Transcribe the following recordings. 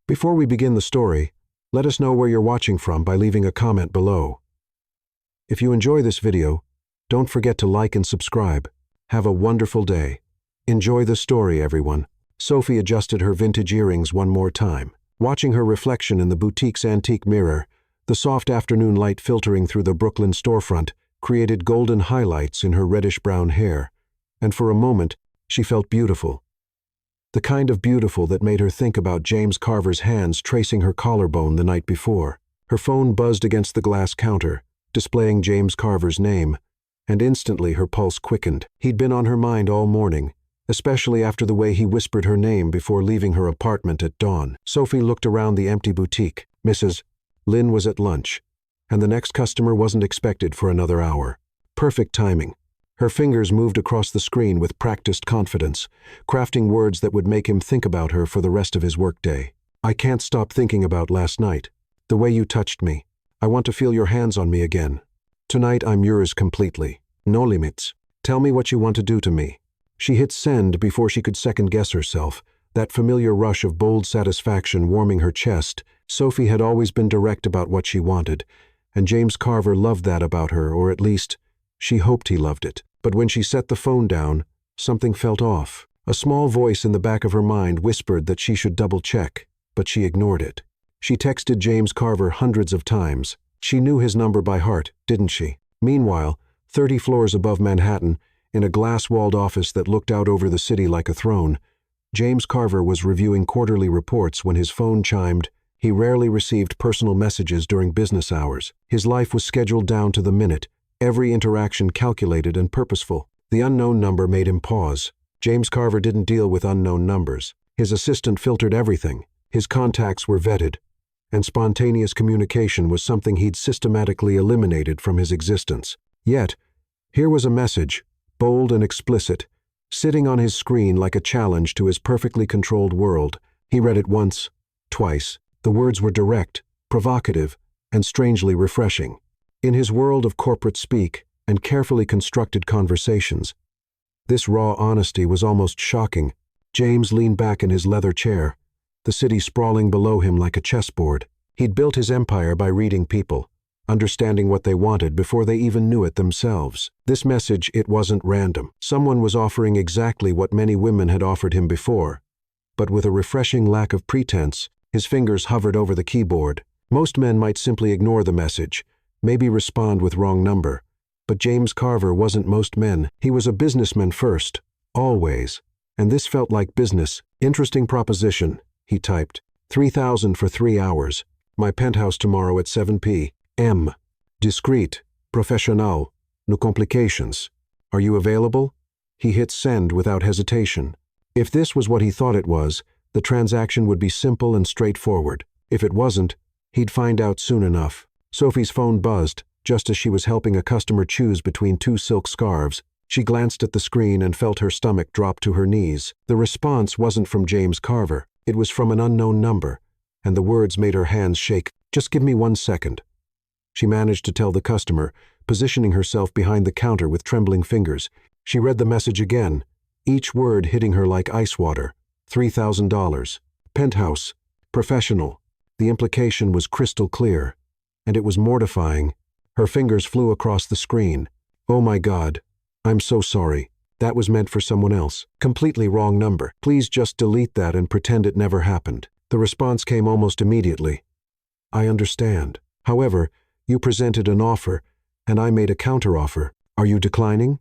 Before we begin the story, let us know where you're watching from by leaving a comment below. If you enjoy this video, don't forget to like and subscribe. Have a wonderful day. Enjoy the story, everyone. Sophie adjusted her vintage earrings one more time. Watching her reflection in the boutique's antique mirror, the soft afternoon light filtering through the Brooklyn storefront created golden highlights in her reddish-brown hair, and for a moment, she felt beautiful. The kind of beautiful that made her think about James Carver's hands tracing her collarbone the night before. Her phone buzzed against the glass counter, displaying James Carver's name, and instantly her pulse quickened. He'd been on her mind all morning, especially after the way he whispered her name before leaving her apartment at dawn. Sophie looked around the empty boutique. Mrs. Lin was at lunch, and the next customer wasn't expected for another hour. Perfect timing. Her fingers moved across the screen with practiced confidence, crafting words that would make him think about her for the rest of his workday. I can't stop thinking about last night. The way you touched me. I want to feel your hands on me again. Tonight I'm yours completely. No limits. Tell me what you want to do to me. She hit send before she could second-guess herself, that familiar rush of bold satisfaction warming her chest. Sophie had always been direct about what she wanted, and James Carver loved that about her, or at least, she hoped he loved it. But when she set the phone down, something felt off. A small voice in the back of her mind whispered that she should double-check, but she ignored it. She texted James Carver hundreds of times. She knew his number by heart, didn't she? Meanwhile, 30 floors above Manhattan, in a glass-walled office that looked out over the city like a throne, James Carver was reviewing quarterly reports when his phone chimed. He rarely received personal messages during business hours. His life was scheduled down to the minute, every interaction calculated and purposeful. The unknown number made him pause. James Carver didn't deal with unknown numbers. His assistant filtered everything. His contacts were vetted, and spontaneous communication was something he'd systematically eliminated from his existence. Yet, here was a message, bold and explicit, sitting on his screen like a challenge to his perfectly controlled world. He read it once, twice. The words were direct, provocative, and strangely refreshing. In his world of corporate speak and carefully constructed conversations, this raw honesty was almost shocking. James leaned back in his leather chair, the city sprawling below him like a chessboard. He'd built his empire by reading people, understanding what they wanted before they even knew it themselves. This message, it wasn't random. Someone was offering exactly what many women had offered him before, but with a refreshing lack of pretense. His fingers hovered over the keyboard. Most men might simply ignore the message, maybe respond with wrong number. But James Carver wasn't most men. He was a businessman first, always. And this felt like business. Interesting proposition, he typed. 3,000 for 3 hours. My penthouse tomorrow at 7 p.m. Discreet, professional, no complications. Are you available? He hit send without hesitation. If this was what he thought it was, the transaction would be simple and straightforward. If it wasn't, he'd find out soon enough. Sophie's phone buzzed, just as she was helping a customer choose between 2 silk scarves. She glanced at the screen and felt her stomach drop to her knees. The response wasn't from James Carver. It was from an unknown number, and the words made her hands shake. Just give me 1 second. She managed to tell the customer, positioning herself behind the counter with trembling fingers. She read the message again, each word hitting her like ice water. $3,000. Penthouse. Professional. The implication was crystal clear, and it was mortifying. Her fingers flew across the screen. Oh my God. I'm so sorry. That was meant for someone else. Completely wrong number. Please just delete that and pretend it never happened. The response came almost immediately. I understand. However, you presented an offer, and I made a counteroffer. Are you declining?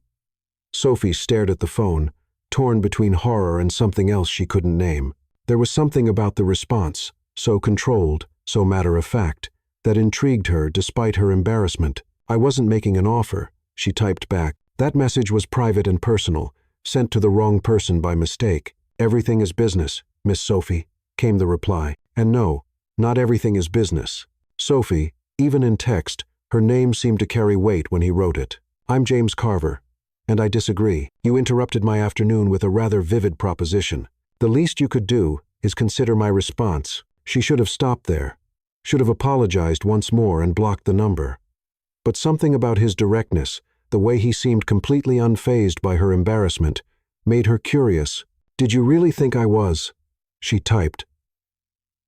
Sophie stared at the phone, torn between horror and something else she couldn't name. There was something about the response, so controlled, so matter-of-fact, that intrigued her despite her embarrassment. I wasn't making an offer, she typed back. That message was private and personal, sent to the wrong person by mistake. Everything is business, Miss Sophie, came the reply. And no, not everything is business. Sophie, even in text, her name seemed to carry weight when he wrote it. I'm James Carver, and I disagree. You interrupted my afternoon with a rather vivid proposition. The least you could do is consider my response. She should have stopped there, should have apologized once more and blocked the number. But something about his directness, the way he seemed completely unfazed by her embarrassment, made her curious. Did you really think I was? She typed.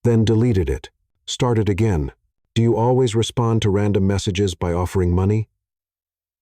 then deleted it. Started again. Do you always respond to random messages by offering money?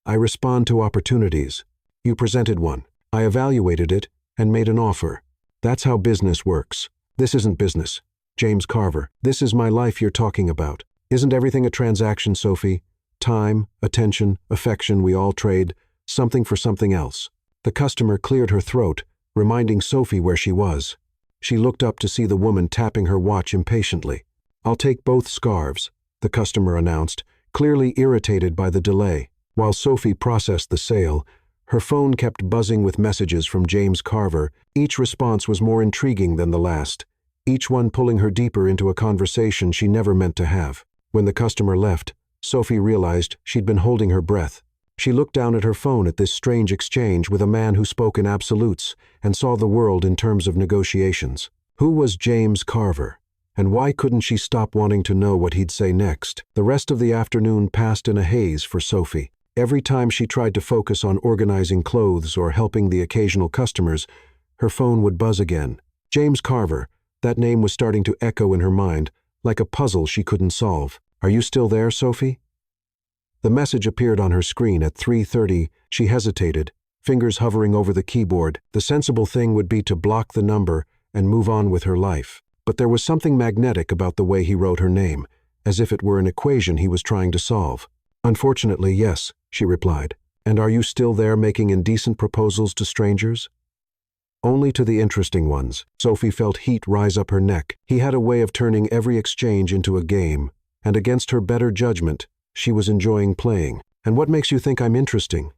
I respond to opportunities. You presented one. I evaluated it and made an offer. That's how business works. This isn't business. James Carver, this is my life you're talking about. Isn't everything a transaction, Sophie? Time, attention, affection, we all trade something for something else. The customer cleared her throat, reminding Sophie where she was. She looked up to see the woman tapping her watch impatiently. I'll take both scarves, the customer announced, clearly irritated by the delay. While Sophie processed the sale, her phone kept buzzing with messages from James Carver. Each response was more intriguing than the last, each one pulling her deeper into a conversation she never meant to have. When the customer left, Sophie realized she'd been holding her breath. She looked down at her phone at this strange exchange with a man who spoke in absolutes and saw the world in terms of negotiations. Who was James Carver? And why couldn't she stop wanting to know what he'd say next? The rest of the afternoon passed in a haze for Sophie. Every time she tried to focus on organizing clothes or helping the occasional customers, her phone would buzz again. James Carver, that name was starting to echo in her mind, like a puzzle she couldn't solve. Are you still there, Sophie? The message appeared on her screen at 3:30. She hesitated, fingers hovering over the keyboard. The sensible thing would be to block the number and move on with her life. But there was something magnetic about the way he wrote her name, as if it were an equation he was trying to solve. Unfortunately, yes, she replied. And are you still there making indecent proposals to strangers? Only to the interesting ones. Sophie felt heat rise up her neck. He had a way of turning every exchange into a game, and against her better judgment, she was enjoying playing. And what makes you think I'm interesting?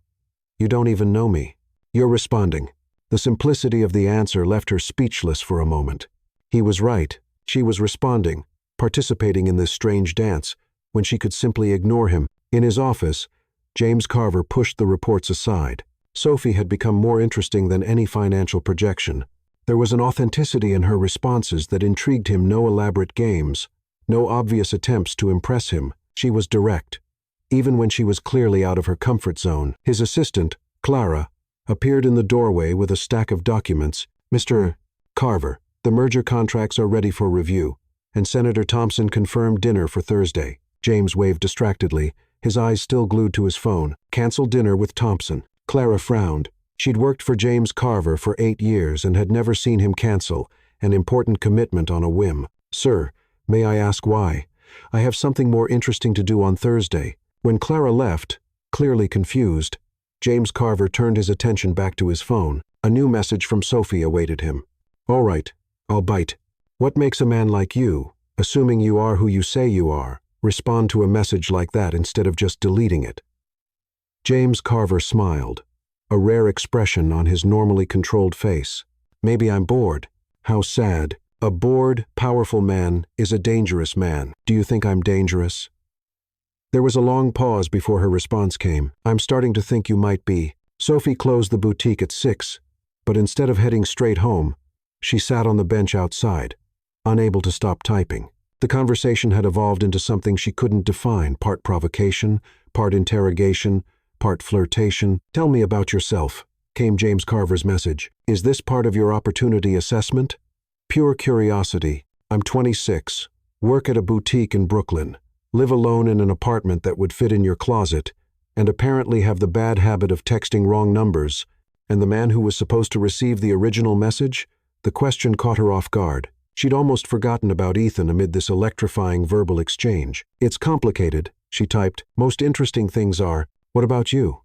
You don't even know me. You're responding. The simplicity of the answer left her speechless for a moment. He was right. She was responding, participating in this strange dance, when she could simply ignore him. In his office, James Carver pushed the reports aside. Sophie had become more interesting than any financial projection. There was an authenticity in her responses that intrigued him. No elaborate games, no obvious attempts to impress him. She was direct, even when she was clearly out of her comfort zone. His assistant, Clara, appeared in the doorway with a stack of documents. Mr. Carver, the merger contracts are ready for review, and Senator Thompson confirmed dinner for Thursday. James waved distractedly, his eyes still glued to his phone. Cancel dinner with Thompson. Clara frowned. She'd worked for James Carver for 8 years and had never seen him cancel an important commitment on a whim. Sir, may I ask why? I have something more interesting to do on Thursday. When Clara left, clearly confused, James Carver turned his attention back to his phone. A new message from Sophie awaited him. All right, I'll bite. What makes a man like you, assuming you are who you say you are, respond to a message like that instead of just deleting it? James Carver smiled, a rare expression on his normally controlled face. Maybe I'm bored. How sad. A bored, powerful man is a dangerous man. Do you think I'm dangerous? There was a long pause before her response came. I'm starting to think you might be. Sophie closed the boutique at 6, but instead of heading straight home, she sat on the bench outside, unable to stop typing. The conversation had evolved into something she couldn't define, part provocation, part interrogation, part flirtation. Tell me about yourself, came James Carver's message. Is this part of your opportunity assessment? Pure curiosity. I'm 26, work at a boutique in Brooklyn, live alone in an apartment that would fit in your closet, and apparently have the bad habit of texting wrong numbers. And the man who was supposed to receive the original message? The question caught her off guard. She'd almost forgotten about Ethan amid this electrifying verbal exchange. It's complicated, she typed. Most interesting things are, what about you?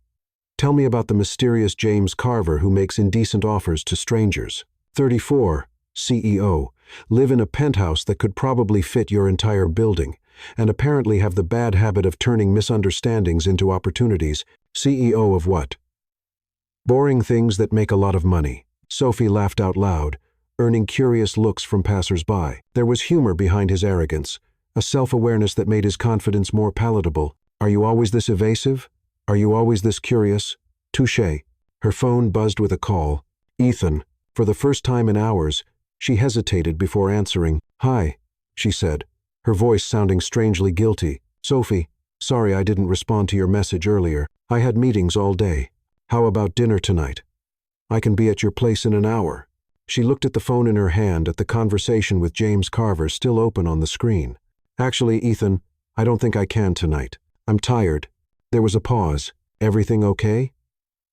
Tell me about the mysterious James Carver who makes indecent offers to strangers. 34, CEO, live in a penthouse that could probably fit your entire building, and apparently have the bad habit of turning misunderstandings into opportunities. CEO of what? Boring things that make a lot of money. Sophie laughed out loud, earning curious looks from passers-by. There was humor behind his arrogance, a self-awareness that made his confidence more palatable. Are you always this evasive? Are you always this curious? Touché. Her phone buzzed with a call. Ethan. For the first time in hours, she hesitated before answering. Hi, she said, her voice sounding strangely guilty. Sophie, sorry I didn't respond to your message earlier. I had meetings all day. How about dinner tonight? I can be at your place in an hour. She looked at the phone in her hand at the conversation with James Carver still open on the screen. Actually, Ethan, I don't think I can tonight. I'm tired. There was a pause. Everything okay?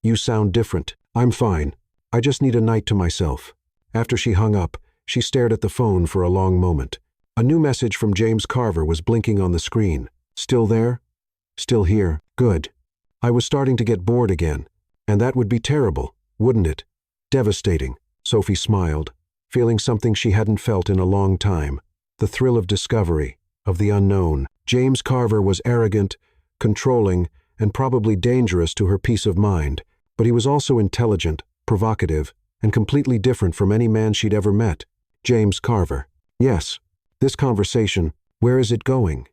You sound different. I'm fine. I just need a night to myself. After she hung up, she stared at the phone for a long moment. A new message from James Carver was blinking on the screen. Still there? Still here. Good. I was starting to get bored again. And that would be terrible, wouldn't it? Devastating. Sophie smiled, feeling something she hadn't felt in a long time. The thrill of discovery, of the unknown. James Carver was arrogant, controlling, and probably dangerous to her peace of mind, but he was also intelligent, provocative, and completely different from any man she'd ever met. James Carver. Yes, this conversation, where is it going?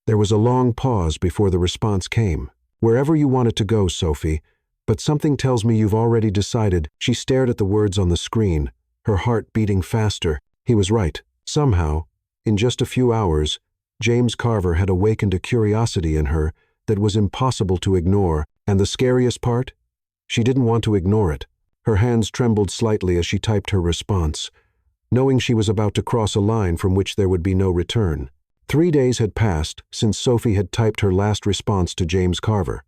There was a long pause before the response came. Wherever you want it to go, Sophie, but something tells me you've already decided. She stared at the words on the screen, her heart beating faster. He was right. Somehow, in just a few hours, James Carver had awakened a curiosity in her that was impossible to ignore, and the scariest part? She didn't want to ignore it. Her hands trembled slightly as she typed her response, knowing she was about to cross a line from which there would be no return. 3 days had passed since Sophie had typed her last response to James Carver,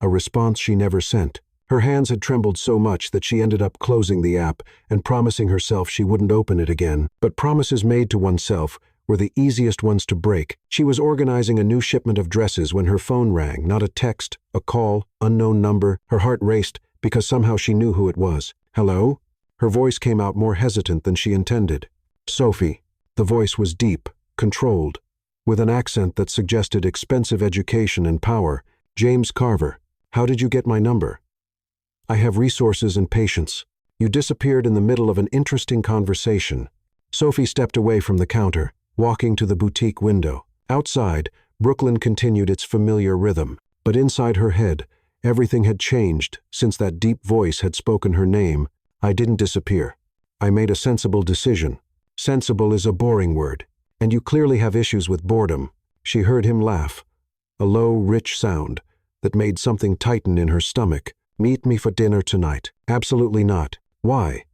a response she never sent. Her hands had trembled so much that she ended up closing the app and promising herself she wouldn't open it again. But promises made to oneself were the easiest ones to break. She was organizing a new shipment of dresses when her phone rang, not a text, a call, unknown number. Her heart raced because somehow she knew who it was. Hello? Her voice came out more hesitant than she intended. Sophie. The voice was deep, controlled, with an accent that suggested expensive education and power. James Carver. How did you get my number? I have resources and patience. You disappeared in the middle of an interesting conversation. Sophie stepped away from the counter, walking to the boutique window. Outside, Brooklyn continued its familiar rhythm, but inside her head, everything had changed since that deep voice had spoken her name. I didn't disappear. I made a sensible decision. Sensible is a boring word, and you clearly have issues with boredom. She heard him laugh, a low, rich sound that made something tighten in her stomach. Meet me for dinner tonight. Absolutely not. Why?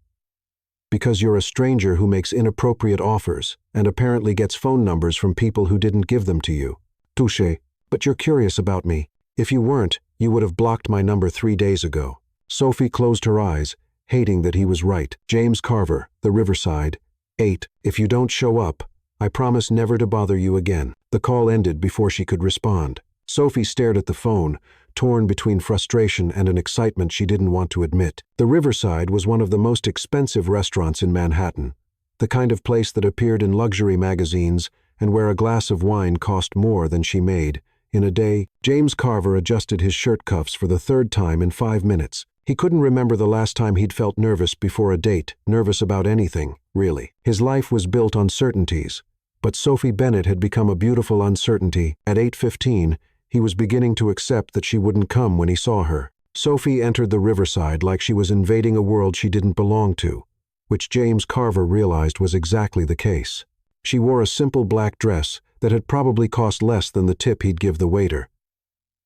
Because you're a stranger who makes inappropriate offers and apparently gets phone numbers from people who didn't give them to you. Touché. But you're curious about me. If you weren't, you would have blocked my number 3 days ago. Sophie closed her eyes, hating that he was right. James Carver, The Riverside. 8. If you don't show up, I promise never to bother you again. The call ended before she could respond. Sophie stared at the phone, torn between frustration and an excitement she didn't want to admit. The Riverside was one of the most expensive restaurants in Manhattan, the kind of place that appeared in luxury magazines and where a glass of wine cost more than she made. In a day, James Carver adjusted his shirt cuffs for the 3rd time in 5 minutes. He couldn't remember the last time he'd felt nervous before a date, nervous about anything, really. His life was built on certainties, but Sophie Bennett had become a beautiful uncertainty. At 8:15, he was beginning to accept that she wouldn't come when he saw her. Sophie entered the Riverside like she was invading a world she didn't belong to, which James Carver realized was exactly the case. She wore a simple black dress that had probably cost less than the tip he'd give the waiter.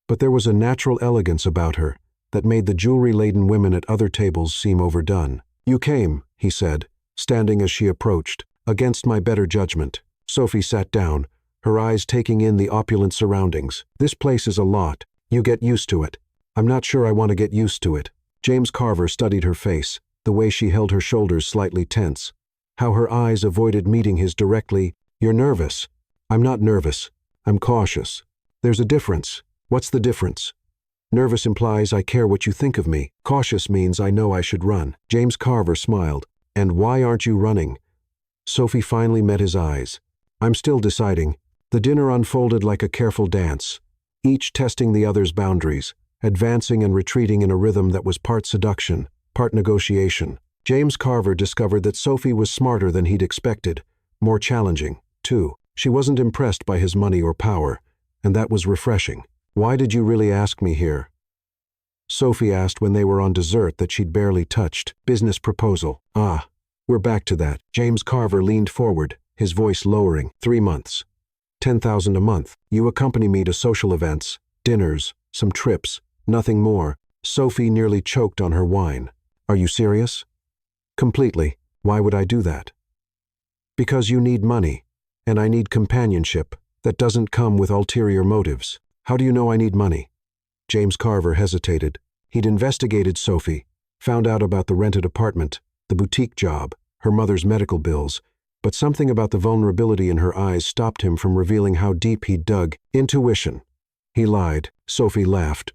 But there was a natural elegance about her that made the jewelry-laden women at other tables seem overdone. You came, he said, standing as she approached, against my better judgment. Sophie sat down, her eyes taking in the opulent surroundings. This place is a lot. You get used to it. I'm not sure I want to get used to it. James Carver studied her face, the way she held her shoulders slightly tense, how her eyes avoided meeting his directly. You're nervous. I'm not nervous. I'm cautious. There's a difference. What's the difference? Nervous implies I care what you think of me. Cautious means I know I should run. James Carver smiled. And why aren't you running? Sophie finally met his eyes. I'm still deciding. The dinner unfolded like a careful dance, each testing the other's boundaries, advancing and retreating in a rhythm that was part seduction, part negotiation. James Carver discovered that Sophie was smarter than he'd expected, more challenging, too. She wasn't impressed by his money or power, and that was refreshing. Why did you really ask me here? Sophie asked when they were on dessert that she'd barely touched. Business proposal. Ah, we're back to that. James Carver leaned forward, his voice lowering. 3 months. 10,000 a month. You accompany me to social events, dinners, some trips, nothing more. Sophie nearly choked on her wine. Are you serious? Completely. Why would I do that? Because you need money, and I need companionship that doesn't come with ulterior motives. How do you know I need money? James Carver hesitated. He'd investigated Sophie, found out about the rented apartment, the boutique job, her mother's medical bills, but something about the vulnerability in her eyes stopped him from revealing how deep he'd dug. Intuition. He lied. Sophie laughed.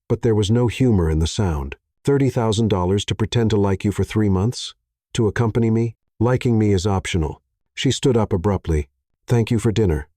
But there was no humor in the sound. $30,000 to pretend to like you for 3 months? To accompany me? Liking me is optional. She stood up abruptly. Thank you for dinner.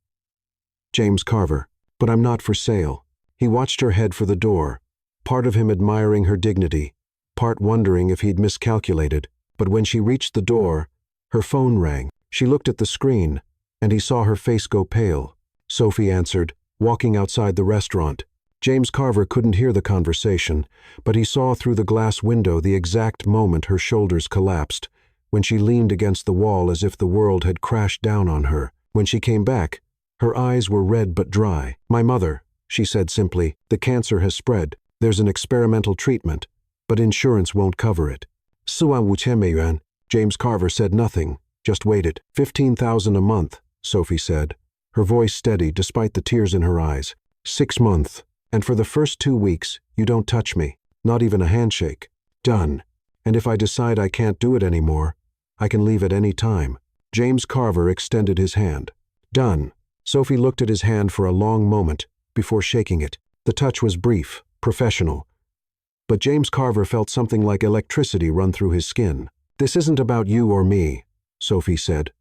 James Carver. But I'm not for sale. He watched her head for the door, part of him admiring her dignity, part wondering if he'd miscalculated. But when she reached the door, her phone rang. She looked at the screen, and he saw her face go pale. Sophie answered, walking outside the restaurant. James Carver couldn't hear the conversation, but he saw through the glass window the exact moment her shoulders collapsed, when she leaned against the wall as if the world had crashed down on her. When she came back, her eyes were red but dry. My mother, she said simply, the cancer has spread. There's an experimental treatment, but insurance won't cover it. 4,500美元. James Carver said nothing, just waited. 15,000 a month, Sophie said, her voice steady despite the tears in her eyes. 6 months, and for the first 2 weeks, you don't touch me, not even a handshake. Done. And if I decide I can't do it anymore, I can leave at any time. James Carver extended his hand. Done. Sophie looked at his hand for a long moment before shaking it. The touch was brief, professional. But James Carver felt something like electricity run through his skin. This isn't about you or me, Sophie said.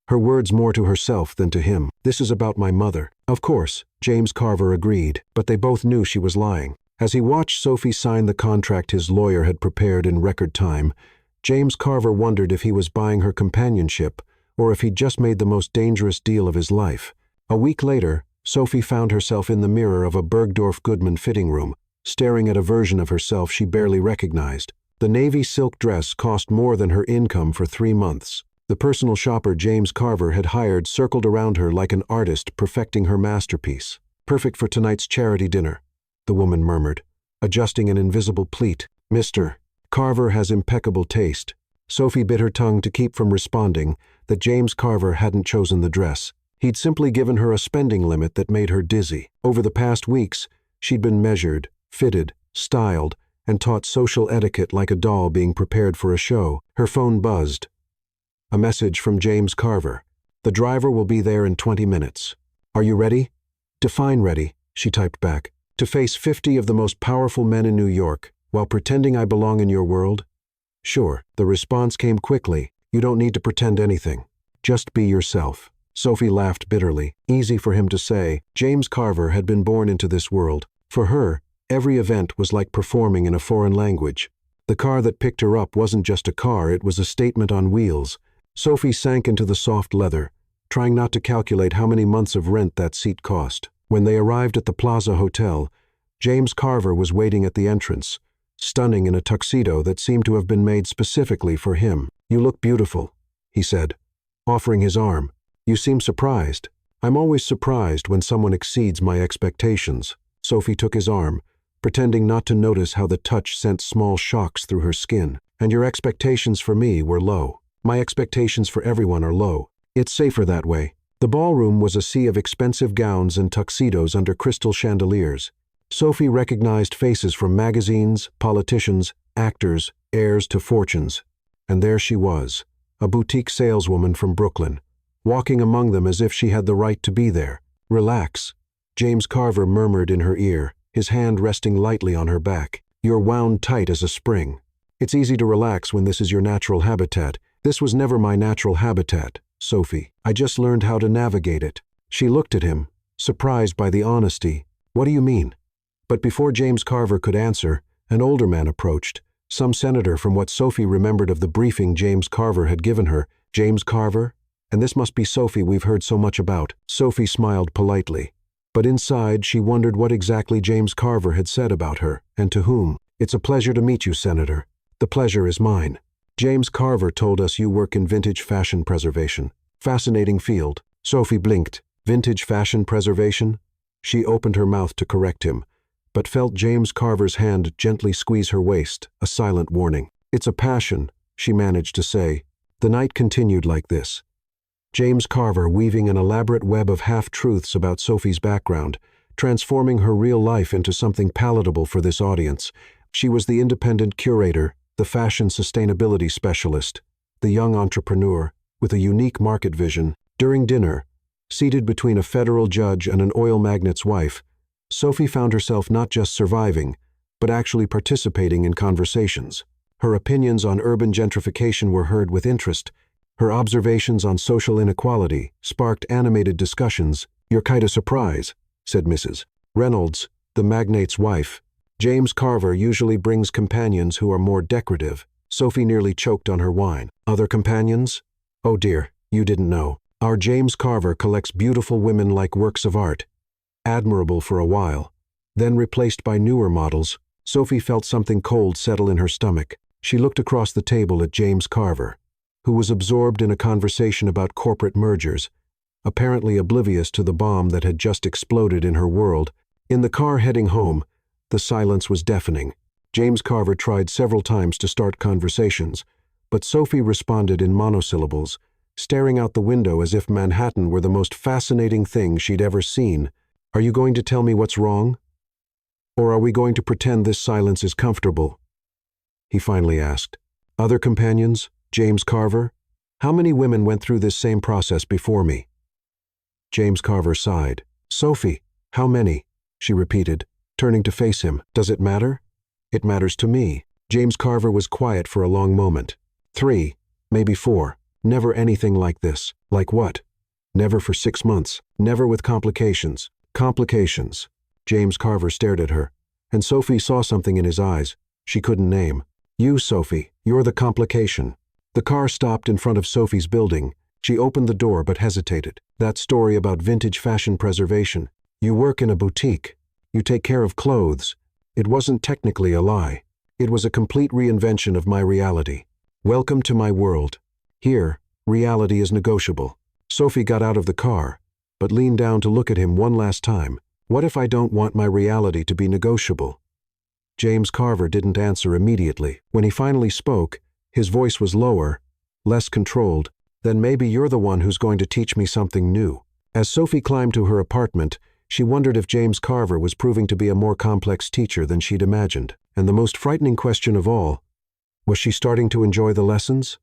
Her words more to herself than to him. This is about my mother. Of course, James Carver agreed, but they both knew she was lying. As he watched Sophie sign the contract his lawyer had prepared in record time, James Carver wondered if he was buying her companionship or if he'd just made the most dangerous deal of his life. A week later, Sophie found herself in the mirror of a Bergdorf Goodman fitting room, staring at a version of herself she barely recognized. The navy silk dress cost more than her income for 3 months. The personal shopper James Carver had hired circled around her like an artist perfecting her masterpiece. Perfect for tonight's charity dinner, the woman murmured, adjusting an invisible pleat. Mr. Carver has impeccable taste. Sophie bit her tongue to keep from responding that James Carver hadn't chosen the dress. He'd simply given her a spending limit that made her dizzy. Over the past weeks, she'd been measured, fitted, styled, and taught social etiquette like a doll being prepared for a show. Her phone buzzed. A message from James Carver. The driver will be there in 20 minutes. Are you ready? Define ready, she typed back. To face 50 of the most powerful men in New York, while pretending I belong in your world? Sure, the response came quickly. You don't need to pretend anything. Just be yourself. Sophie laughed bitterly. Easy for him to say. James Carver had been born into this world. For her, every event was like performing in a foreign language. The car that picked her up wasn't just a car, it was a statement on wheels. Sophie sank into the soft leather, trying not to calculate how many months of rent that seat cost. When they arrived at the Plaza Hotel, James Carver was waiting at the entrance, stunning in a tuxedo that seemed to have been made specifically for him. You look beautiful, he said, offering his arm. You seem surprised. I'm always surprised when someone exceeds my expectations. Sophie took his arm, pretending not to notice how the touch sent small shocks through her skin. And your expectations for me were low. My expectations for everyone are low. It's safer that way. The ballroom was a sea of expensive gowns and tuxedos under crystal chandeliers. Sophie recognized faces from magazines, politicians, actors, heirs to fortunes. And there she was, a boutique saleswoman from Brooklyn, walking among them as if she had the right to be there. Relax, James Carver murmured in her ear, his hand resting lightly on her back. You're wound tight as a spring. It's easy to relax when this is your natural habitat. This was never my natural habitat, Sophie. I just learned how to navigate it. She looked at him, surprised by the honesty. What do you mean? But before James Carver could answer, an older man approached, some senator from what Sophie remembered of the briefing James Carver had given her. James Carver? And this must be Sophie we've heard so much about. Sophie smiled politely. But inside, she wondered what exactly James Carver had said about her, and to whom. It's a pleasure to meet you, Senator. The pleasure is mine. James Carver told us you work in vintage fashion preservation. Fascinating field. Sophie blinked. Vintage fashion preservation? She opened her mouth to correct him, but felt James Carver's hand gently squeeze her waist, a silent warning. It's a passion, she managed to say. The night continued like this. James Carver weaving an elaborate web of half-truths about Sophie's background, transforming her real life into something palatable for this audience. She was the independent curator, the fashion sustainability specialist, the young entrepreneur, with a unique market vision. During dinner, seated between a federal judge and an oil magnate's wife, Sophie found herself not just surviving, but actually participating in conversations. Her opinions on urban gentrification were heard with interest. Her observations on social inequality sparked animated discussions. "You're quite a surprise," said Mrs. Reynolds, the magnate's wife. "James Carver usually brings companions who are more decorative." Sophie nearly choked on her wine. "Other companions? Oh dear, you didn't know. Our James Carver collects beautiful women like works of art. Admirable for a while, then replaced by newer models." Sophie felt something cold settle in her stomach. She looked across the table at James Carver, who was absorbed in a conversation about corporate mergers, apparently oblivious to the bomb that had just exploded in her world. In the car heading home, the silence was deafening. James Carver tried several times to start conversations, but Sophie responded in monosyllables, staring out the window as if Manhattan were the most fascinating thing she'd ever seen. "Are you going to tell me what's wrong? Or are we going to pretend this silence is comfortable?" he finally asked. "Other companions? James Carver? How many women went through this same process before me?" James Carver sighed. "Sophie, how many?" she repeated, turning to face him. "Does it matter?" "It matters to me." James Carver was quiet for a long moment. "3, maybe 4. Never anything like this." "Like what?" "Never for 6 months. Never with complications." "Complications." James Carver stared at her, and Sophie saw something in his eyes she couldn't name. "You, Sophie, you're the complication." The car stopped in front of Sophie's building. She opened the door but hesitated. "That story about vintage fashion preservation. You work in a boutique. You take care of clothes. It wasn't technically a lie. It was a complete reinvention of my reality. Welcome to my world. Here, reality is negotiable." Sophie got out of the car, but leaned down to look at him one last time. "What if I don't want my reality to be negotiable?" James Carver didn't answer immediately. When he finally spoke, his voice was lower, less controlled. "Then maybe you're the one who's going to teach me something new." As Sophie climbed to her apartment, she wondered if James Carver was proving to be a more complex teacher than she'd imagined. And the most frightening question of all, was she starting to enjoy the lessons?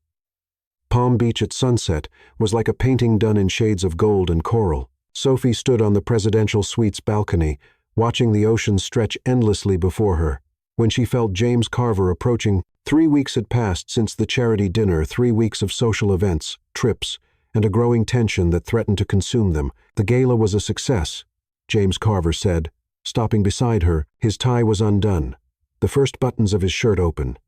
Palm Beach at sunset was like a painting done in shades of gold and coral. Sophie stood on the presidential suite's balcony, watching the ocean stretch endlessly before her, when she felt James Carver approaching. 3 weeks had passed since the charity dinner, 3 weeks of social events, trips, and a growing tension that threatened to consume them. The gala was a success, James Carver said, stopping beside her. His tie was undone, the first buttons of his shirt open,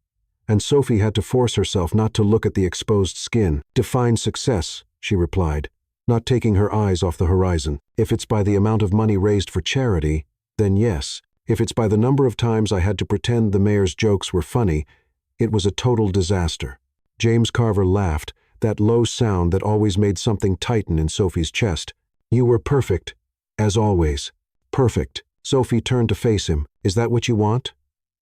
and Sophie had to force herself not to look at the exposed skin. "Define success," she replied, not taking her eyes off the horizon. "If it's by the amount of money raised for charity, then yes. If it's by the number of times I had to pretend the mayor's jokes were funny, it was a total disaster." James Carver laughed, that low sound that always made something tighten in Sophie's chest. "You were perfect, as always. Perfect." Sophie turned to face him. "Is that what you want?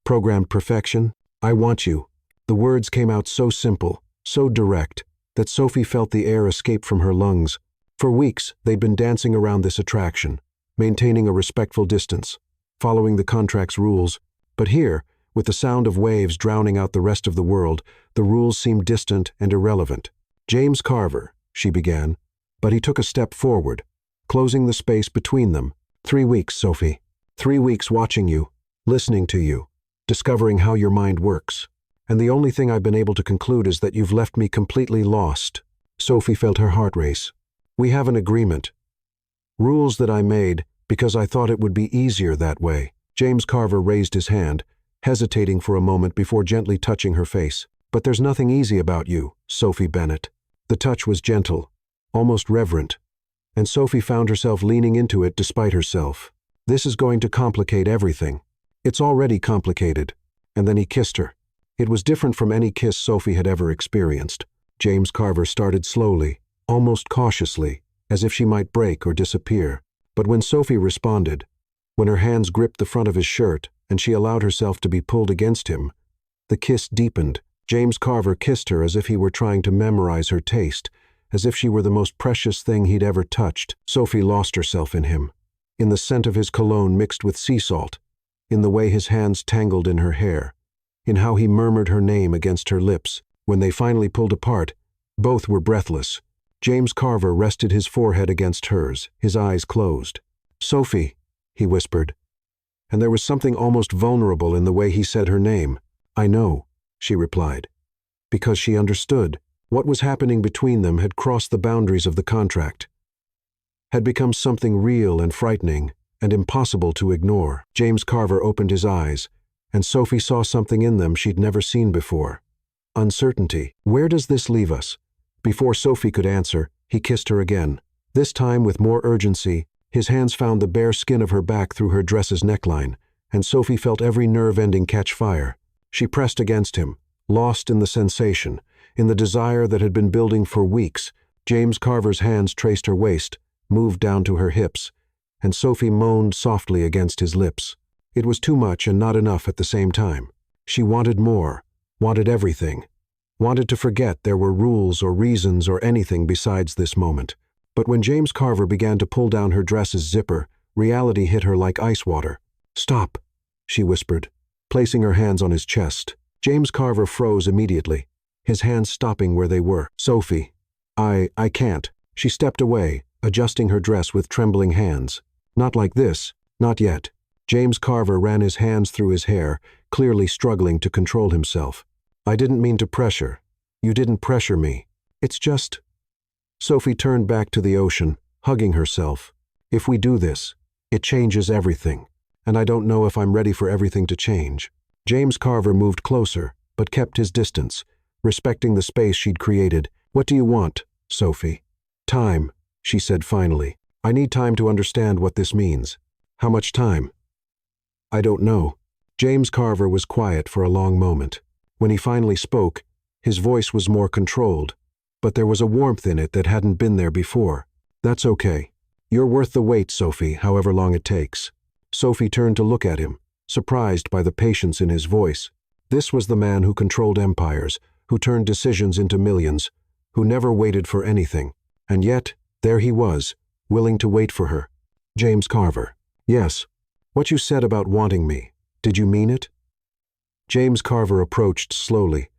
Programmed perfection? I want you." The words came out so simple, so direct, that Sophie felt the air escape from her lungs. For weeks, they'd been dancing around this attraction, maintaining a respectful distance, following the contract's rules. But here, with the sound of waves drowning out the rest of the world, the rules seemed distant and irrelevant. "James Carver," she began, but he took a step forward, closing the space between them. 3 weeks, Sophie. 3 weeks watching you, listening to you, discovering how your mind works. And the only thing I've been able to conclude is that you've left me completely lost." Sophie felt her heart race. "We have an agreement. Rules that I made because I thought it would be easier that way." James Carver raised his hand, hesitating for a moment before gently touching her face. "But there's nothing easy about you, Sophie Bennett." The touch was gentle, almost reverent, and Sophie found herself leaning into it despite herself. "This is going to complicate everything. It's already complicated." And then he kissed her. It was different from any kiss Sophie had ever experienced. James Carver started slowly, almost cautiously, as if she might break or disappear. But when Sophie responded, when her hands gripped the front of his shirt and she allowed herself to be pulled against him, the kiss deepened, James Carver kissed her as if he were trying to memorize her taste, as if she were the most precious thing he'd ever touched. Sophie lost herself in him, in the scent of his cologne mixed with sea salt, in the way his hands tangled in her hair, in how he murmured her name against her lips. When they finally pulled apart, both were breathless. James Carver rested his forehead against hers, his eyes closed. "Sophie," he whispered, and there was something almost vulnerable in the way he said her name. "I know," she replied, because she understood. What was happening between them had crossed the boundaries of the contract, had become something real and frightening and impossible to ignore. James Carver opened his eyes, and Sophie saw something in them she'd never seen before. Uncertainty. "Where does this leave us?" Before Sophie could answer, he kissed her again. This time with more urgency, his hands found the bare skin of her back through her dress's neckline, and Sophie felt every nerve ending catch fire. She pressed against him, lost in the sensation, in the desire that had been building for weeks. James Carver's hands traced her waist, moved down to her hips, and Sophie moaned softly against his lips. It was too much and not enough at the same time. She wanted more, wanted everything, wanted to forget there were rules or reasons or anything besides this moment. But when James Carver began to pull down her dress's zipper, reality hit her like ice water. "Stop," she whispered, placing her hands on his chest. James Carver froze immediately, his hands stopping where they were. "Sophie, I can't." She stepped away, adjusting her dress with trembling hands. "Not like this, not yet." James Carver ran his hands through his hair, clearly struggling to control himself. "I didn't mean to pressure. You didn't pressure me. It's just—" Sophie turned back to the ocean, hugging herself. "If we do this, it changes everything, and I don't know if I'm ready for everything to change." James Carver moved closer, but kept his distance, respecting the space she'd created. "What do you want, Sophie?" "Time," she said finally. "I need time to understand what this means." "How much time?" "I don't know." James Carver was quiet for a long moment. When he finally spoke, his voice was more controlled, but there was a warmth in it that hadn't been there before. "That's okay. You're worth the wait, Sophie, however long it takes." Sophie turned to look at him, surprised by the patience in his voice. This was the man who controlled empires, who turned decisions into millions, who never waited for anything. And yet, there he was, willing to wait for her. "James Carver." "Yes. What you said about wanting me, did you mean it?" James Carver approached slowly,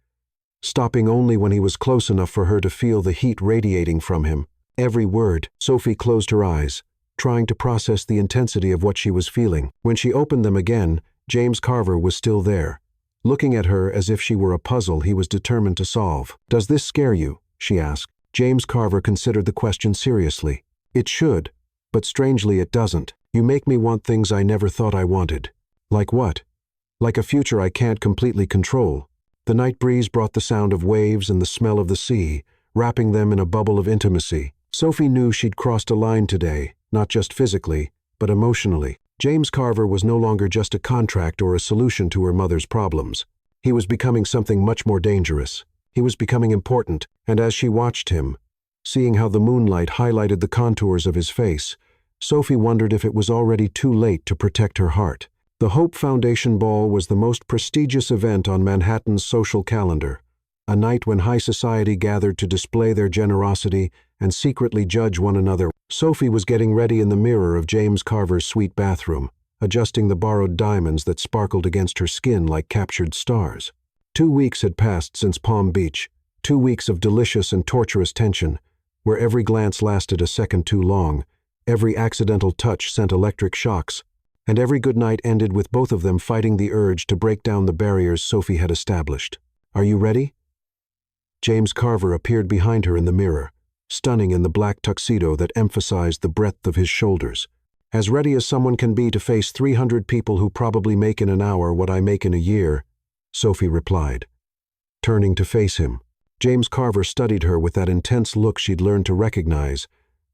stopping only when he was close enough for her to feel the heat radiating from him. Every word. Sophie closed her eyes, trying to process the intensity of what she was feeling. When she opened them again, James Carver was still there, looking at her as if she were a puzzle he was determined to solve. "Does this scare you?" she asked. James Carver considered the question seriously. "It should, but strangely it doesn't. You make me want things I never thought I wanted." "Like what?" "Like a future I can't completely control." The night breeze brought the sound of waves and the smell of the sea, wrapping them in a bubble of intimacy. Sophie knew she'd crossed a line today, not just physically, but emotionally. James Carver was no longer just a contract or a solution to her mother's problems. He was becoming something much more dangerous. He was becoming important, and as she watched him, seeing how the moonlight highlighted the contours of his face, Sophie wondered if it was already too late to protect her heart. The Hope Foundation Ball was the most prestigious event on Manhattan's social calendar, a night when high society gathered to display their generosity and secretly judge one another. Sophie was getting ready in the mirror of James Carver's sweet bathroom, adjusting the borrowed diamonds that sparkled against her skin like captured stars. 2 weeks had passed since Palm Beach, 2 weeks of delicious and torturous tension, where every glance lasted a second too long, every accidental touch sent electric shocks, and every good night ended with both of them fighting the urge to break down the barriers Sophie had established. "Are you ready?" James Carver appeared behind her in the mirror, stunning in the black tuxedo that emphasized the breadth of his shoulders. "As ready as someone can be to face 300 people who probably make in an hour what I make in a year," Sophie replied, turning to face him. James Carver studied her with that intense look she'd learned to recognize,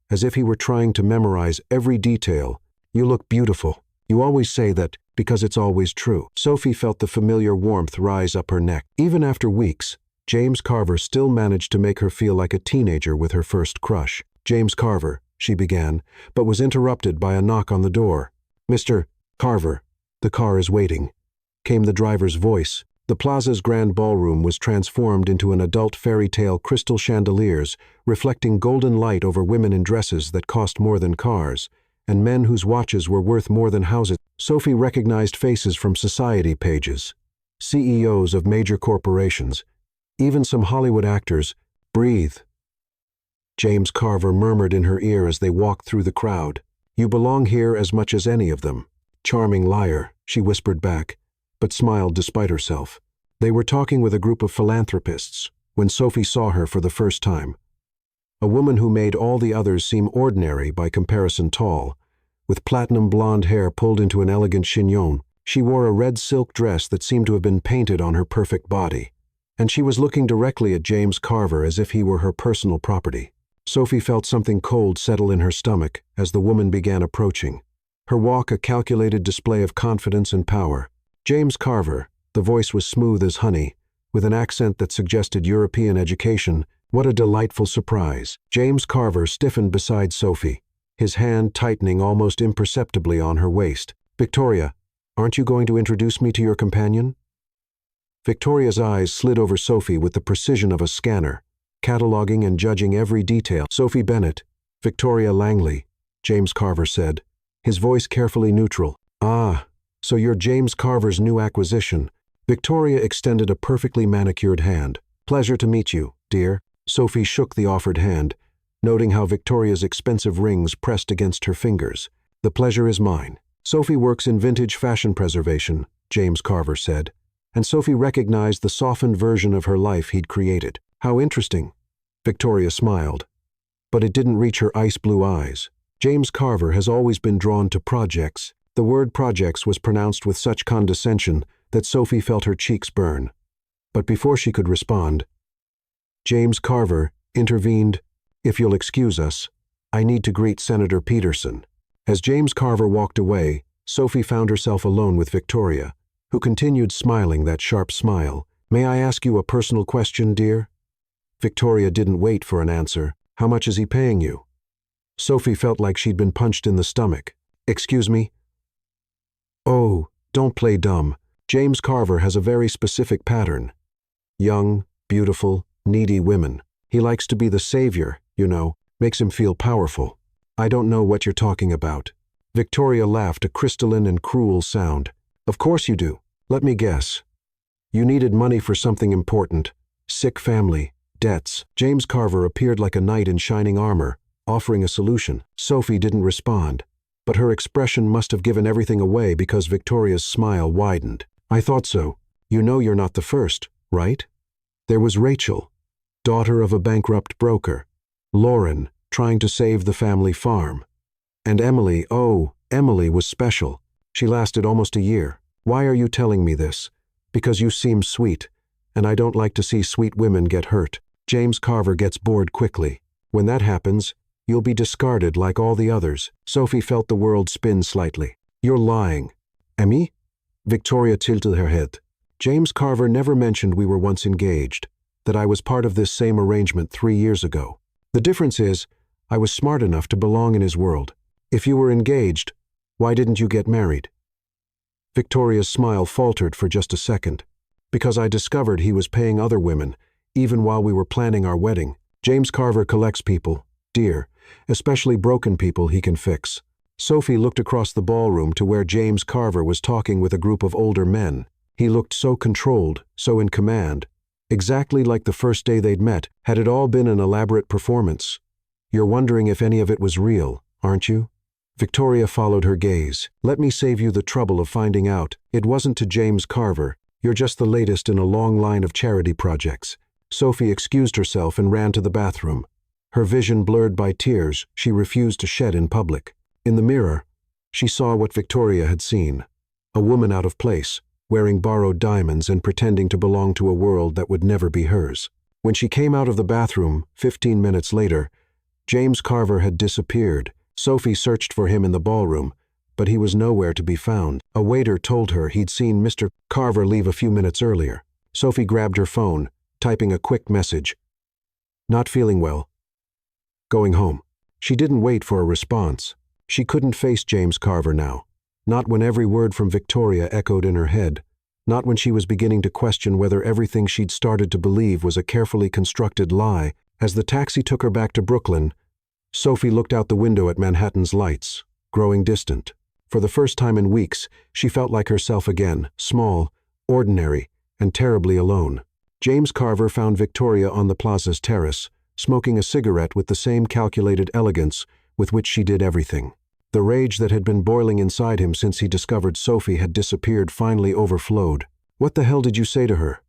as if he were trying to memorize every detail. "You look beautiful. You always say that because it's always true." Sophie felt the familiar warmth rise up her neck. Even after weeks, James Carver still managed to make her feel like a teenager with her first crush. "James Carver," she began, but was interrupted by a knock on the door. "Mr. Carver, the car is waiting," came the driver's voice, The plaza's grand ballroom was transformed into an adult fairy tale crystal chandeliers, reflecting golden light over women in dresses that cost more than cars, and men whose watches were worth more than houses. Sophie recognized faces from society pages, CEOs of major corporations, even some Hollywood actors. Breathe, James Carver murmured in her ear as they walked through the crowd. You belong here as much as any of them. Charming liar, she whispered back, but smiled despite herself. They were talking with a group of philanthropists when Sophie saw her for the first time. A woman who made all the others seem ordinary by comparison tall, with platinum blonde hair pulled into an elegant chignon. She wore a red silk dress that seemed to have been painted on her perfect body, and she was looking directly at James Carver as if he were her personal property. Sophie felt something cold settle in her stomach as the woman began approaching, her walk a calculated display of confidence and power. James Carver, the voice was smooth as honey, with an accent that suggested European education. What a delightful surprise. James Carver stiffened beside Sophie, his hand tightening almost imperceptibly on her waist. Victoria, aren't you going to introduce me to your companion? Victoria's eyes slid over Sophie with the precision of a scanner, cataloging and judging every detail. Sophie Bennett, Victoria Langley, James Carver said, his voice carefully neutral. Ah, so you're James Carver's new acquisition. Victoria extended a perfectly manicured hand. Pleasure to meet you, dear. Sophie shook the offered hand, noting how Victoria's expensive rings pressed against her fingers. The pleasure is mine. Sophie works in vintage fashion preservation, James Carver said, and Sophie recognized the softened version of her life he'd created. How interesting. Victoria smiled, but it didn't reach her ice blue eyes. James Carver has always been drawn to projects. The word projects was pronounced with such condescension that Sophie felt her cheeks burn. But before she could respond, James Carver intervened. If you'll excuse us, I need to greet Senator Peterson. As James Carver walked away, Sophie found herself alone with Victoria, who continued smiling that sharp smile. May I ask you a personal question, dear? Victoria didn't wait for an answer. How much is he paying you? Sophie felt like she'd been punched in the stomach. Excuse me? Oh, don't play dumb. James Carver has a very specific pattern. Young, beautiful, needy women. He likes to be the savior, you know, makes him feel powerful. I don't know what you're talking about. Victoria laughed, a crystalline and cruel sound. Of course you do. Let me guess. You needed money for something important. Sick family, debts. James Carver appeared like a knight in shining armor, offering a solution. Sophie didn't respond, but her expression must have given everything away because Victoria's smile widened. I thought so. You know you're not the first, right? There was Rachel, daughter of a bankrupt broker. Lauren, trying to save the family farm. And Emily, oh, Emily was special. She lasted almost a year. Why are you telling me this? Because you seem sweet, and I don't like to see sweet women get hurt. James Carver gets bored quickly. When that happens, you'll be discarded like all the others. Sophie felt the world spin slightly. You're lying. Emmy? Victoria tilted her head. James Carver never mentioned we were once engaged, that I was part of this same arrangement 3 years ago. The difference is, I was smart enough to belong in his world. If you were engaged, why didn't you get married? Victoria's smile faltered for just a second. Because I discovered he was paying other women, even while we were planning our wedding. James Carver collects people, dear, especially broken people he can fix. Sophie looked across the ballroom to where James Carver was talking with a group of older men. He looked so controlled, so in command, exactly like the first day they'd met. Had it all been an elaborate performance? You're wondering if any of it was real, aren't you? Victoria followed her gaze. Let me save you the trouble of finding out. It wasn't to James Carver. You're just the latest in a long line of charity projects. Sophie excused herself and ran to the bathroom. Her vision blurred by tears she refused to shed in public. In the mirror, she saw what Victoria had seen. A woman out of place, wearing borrowed diamonds and pretending to belong to a world that would never be hers. When she came out of the bathroom, 15 minutes later, James Carver had disappeared. Sophie searched for him in the ballroom, but he was nowhere to be found. A waiter told her he'd seen Mr. Carver leave a few minutes earlier. Sophie grabbed her phone, typing a quick message. Not feeling well. Going home. She didn't wait for a response. She couldn't face James Carver now, not when every word from Victoria echoed in her head. Not when she was beginning to question whether everything she'd started to believe was a carefully constructed lie. As the taxi took her back to Brooklyn, Sophie looked out the window at Manhattan's lights, growing distant. For the first time in weeks, she felt like herself again, small, ordinary, and terribly alone. James Carver found Victoria on the plaza's terrace, smoking a cigarette with the same calculated elegance with which she did everything. The rage that had been boiling inside him since he discovered Sophie had disappeared finally overflowed. "What the hell did you say to her?"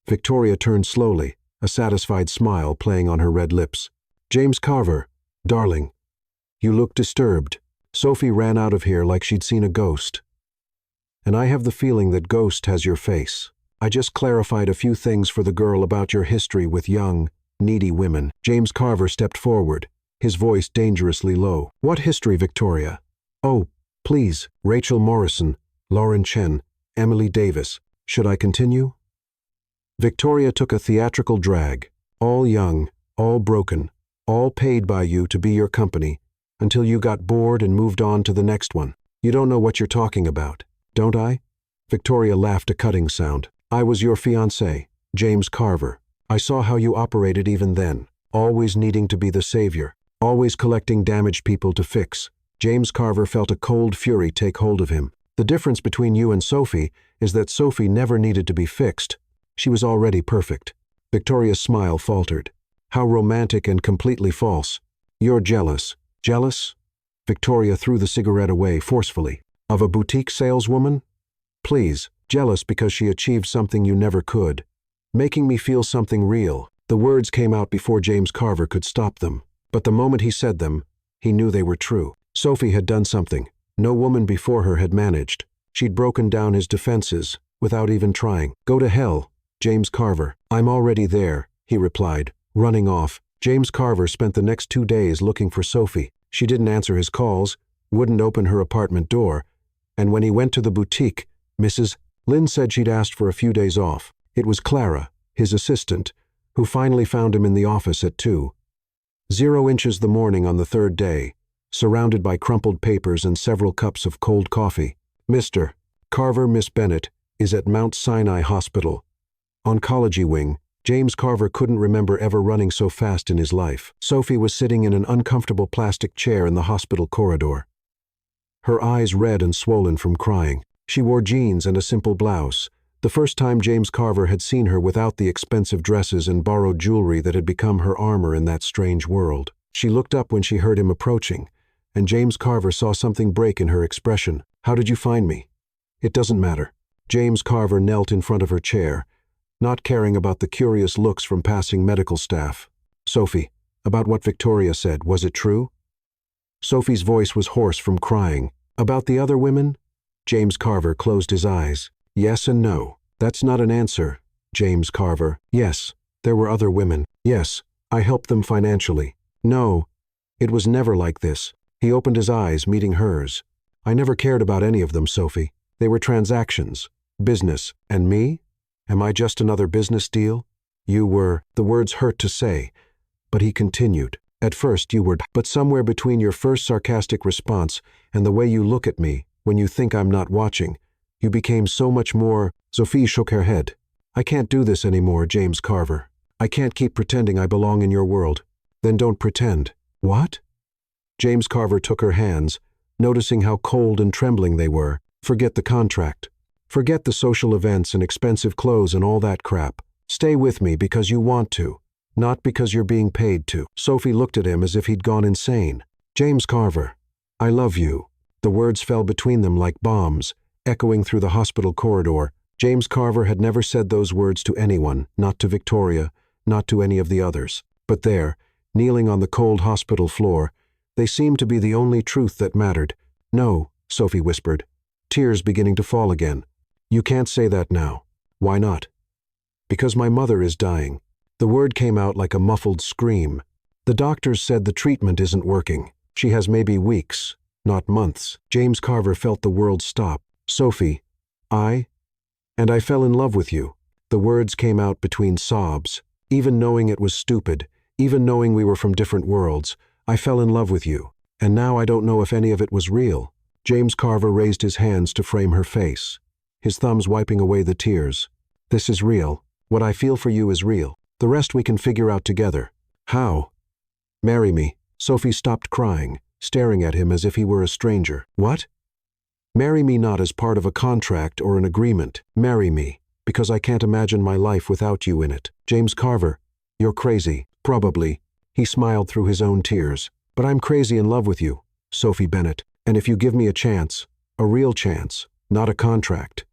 Victoria turned slowly, a satisfied smile playing on her red lips. "James Carver, darling, you look disturbed." Sophie ran out of here like she'd seen a ghost. "And I have the feeling that ghost has your face. I just clarified a few things for the girl about your history with young, needy women." James Carver stepped forward, his voice dangerously low. "What history, Victoria?" "Oh, please, Rachel Morrison, Lauren Chen, Emily Davis. Should I continue?" Victoria took a theatrical drag. "All young, all broken, all paid by you to be your company, until you got bored and moved on to the next one. You don't know what you're talking about, don't I?" Victoria laughed a cutting sound. "I was your fiancé, James Carver. I saw how you operated even then, always needing to be the savior, always collecting damaged people to fix." James Carver felt a cold fury take hold of him. "The difference between you and Sophie is that Sophie never needed to be fixed. She was already perfect." Victoria's smile faltered. "How romantic and completely false. You're jealous." "Jealous?" Victoria threw the cigarette away forcefully. "Of a boutique saleswoman? Please, jealous because she achieved something you never could. Making me feel something real." The words came out before James Carver could stop them. But the moment he said them, he knew they were true. Sophie had done something no woman before her had managed. She'd broken down his defenses, without even trying. "Go to hell, James Carver. I'm already there," he replied, running off. James Carver spent the next 2 days looking for Sophie. She didn't answer his calls, wouldn't open her apartment door, and when he went to the boutique, Mrs. Lynn said she'd asked for a few days off. It was Clara, his assistant, who finally found him in the office at 2:00 the morning on the third day, surrounded by crumpled papers and several cups of cold coffee. "Mr. Carver, Miss Bennett is at Mount Sinai Hospital. Oncology wing." James Carver couldn't remember ever running so fast in his life. Sophie was sitting in an uncomfortable plastic chair in the hospital corridor, her eyes red and swollen from crying. She wore jeans and a simple blouse, the first time James Carver had seen her without the expensive dresses and borrowed jewelry that had become her armor in that strange world. She looked up when she heard him approaching, and James Carver saw something break in her expression. "How did you find me?" "It doesn't matter." James Carver knelt in front of her chair, not caring about the curious looks from passing medical staff. "Sophie, about what Victoria said, was it true?" Sophie's voice was hoarse from crying. "About the other women?" James Carver closed his eyes. "Yes and no." "That's not an answer, James Carver." "Yes, there were other women. Yes, I helped them financially." "No, it was never like this." He opened his eyes, meeting hers. "I never cared about any of them, Sophie. They were transactions, business, and me? Am I just another business deal?" "You were." The words hurt to say, but he continued. "At first you were, but somewhere between your first sarcastic response and the way you look at me when you think I'm not watching, you became so much more." Sophie shook her head. "I can't do this anymore, James Carver. I can't keep pretending I belong in your world." "Then don't pretend." "What?" James Carver took her hands, noticing how cold and trembling they were. "Forget the contract. Forget the social events and expensive clothes and all that crap. Stay with me because you want to, not because you're being paid to." Sophie looked at him as if he'd gone insane. "James Carver, I love you." The words fell between them like bombs, echoing through the hospital corridor. James Carver had never said those words to anyone, not to Victoria, not to any of the others. But there, kneeling on the cold hospital floor, they seemed to be the only truth that mattered. "No," Sophie whispered, tears beginning to fall again. "You can't say that now." "Why not?" "Because my mother is dying." The word came out like a muffled scream. "The doctors said the treatment isn't working. She has maybe weeks, not months." James Carver felt the world stop. "Sophie, and I fell in love with you." The words came out between sobs. "Even knowing it was stupid, even knowing we were from different worlds, I fell in love with you. And now I don't know if any of it was real." James Carver raised his hands to frame her face. his thumbs wiping away the tears. "This is real. What I feel for you is real. The rest we can figure out together." "How?" "Marry me." Sophie stopped crying, staring at him as if he were a stranger. "What?" "Marry me not as part of a contract or an agreement. Marry me, because I can't imagine my life without you in it." "James Carver, you're crazy." "Probably." He smiled through his own tears. "But I'm crazy in love with you, Sophie Bennett. And if you give me a chance, a real chance, not a contract,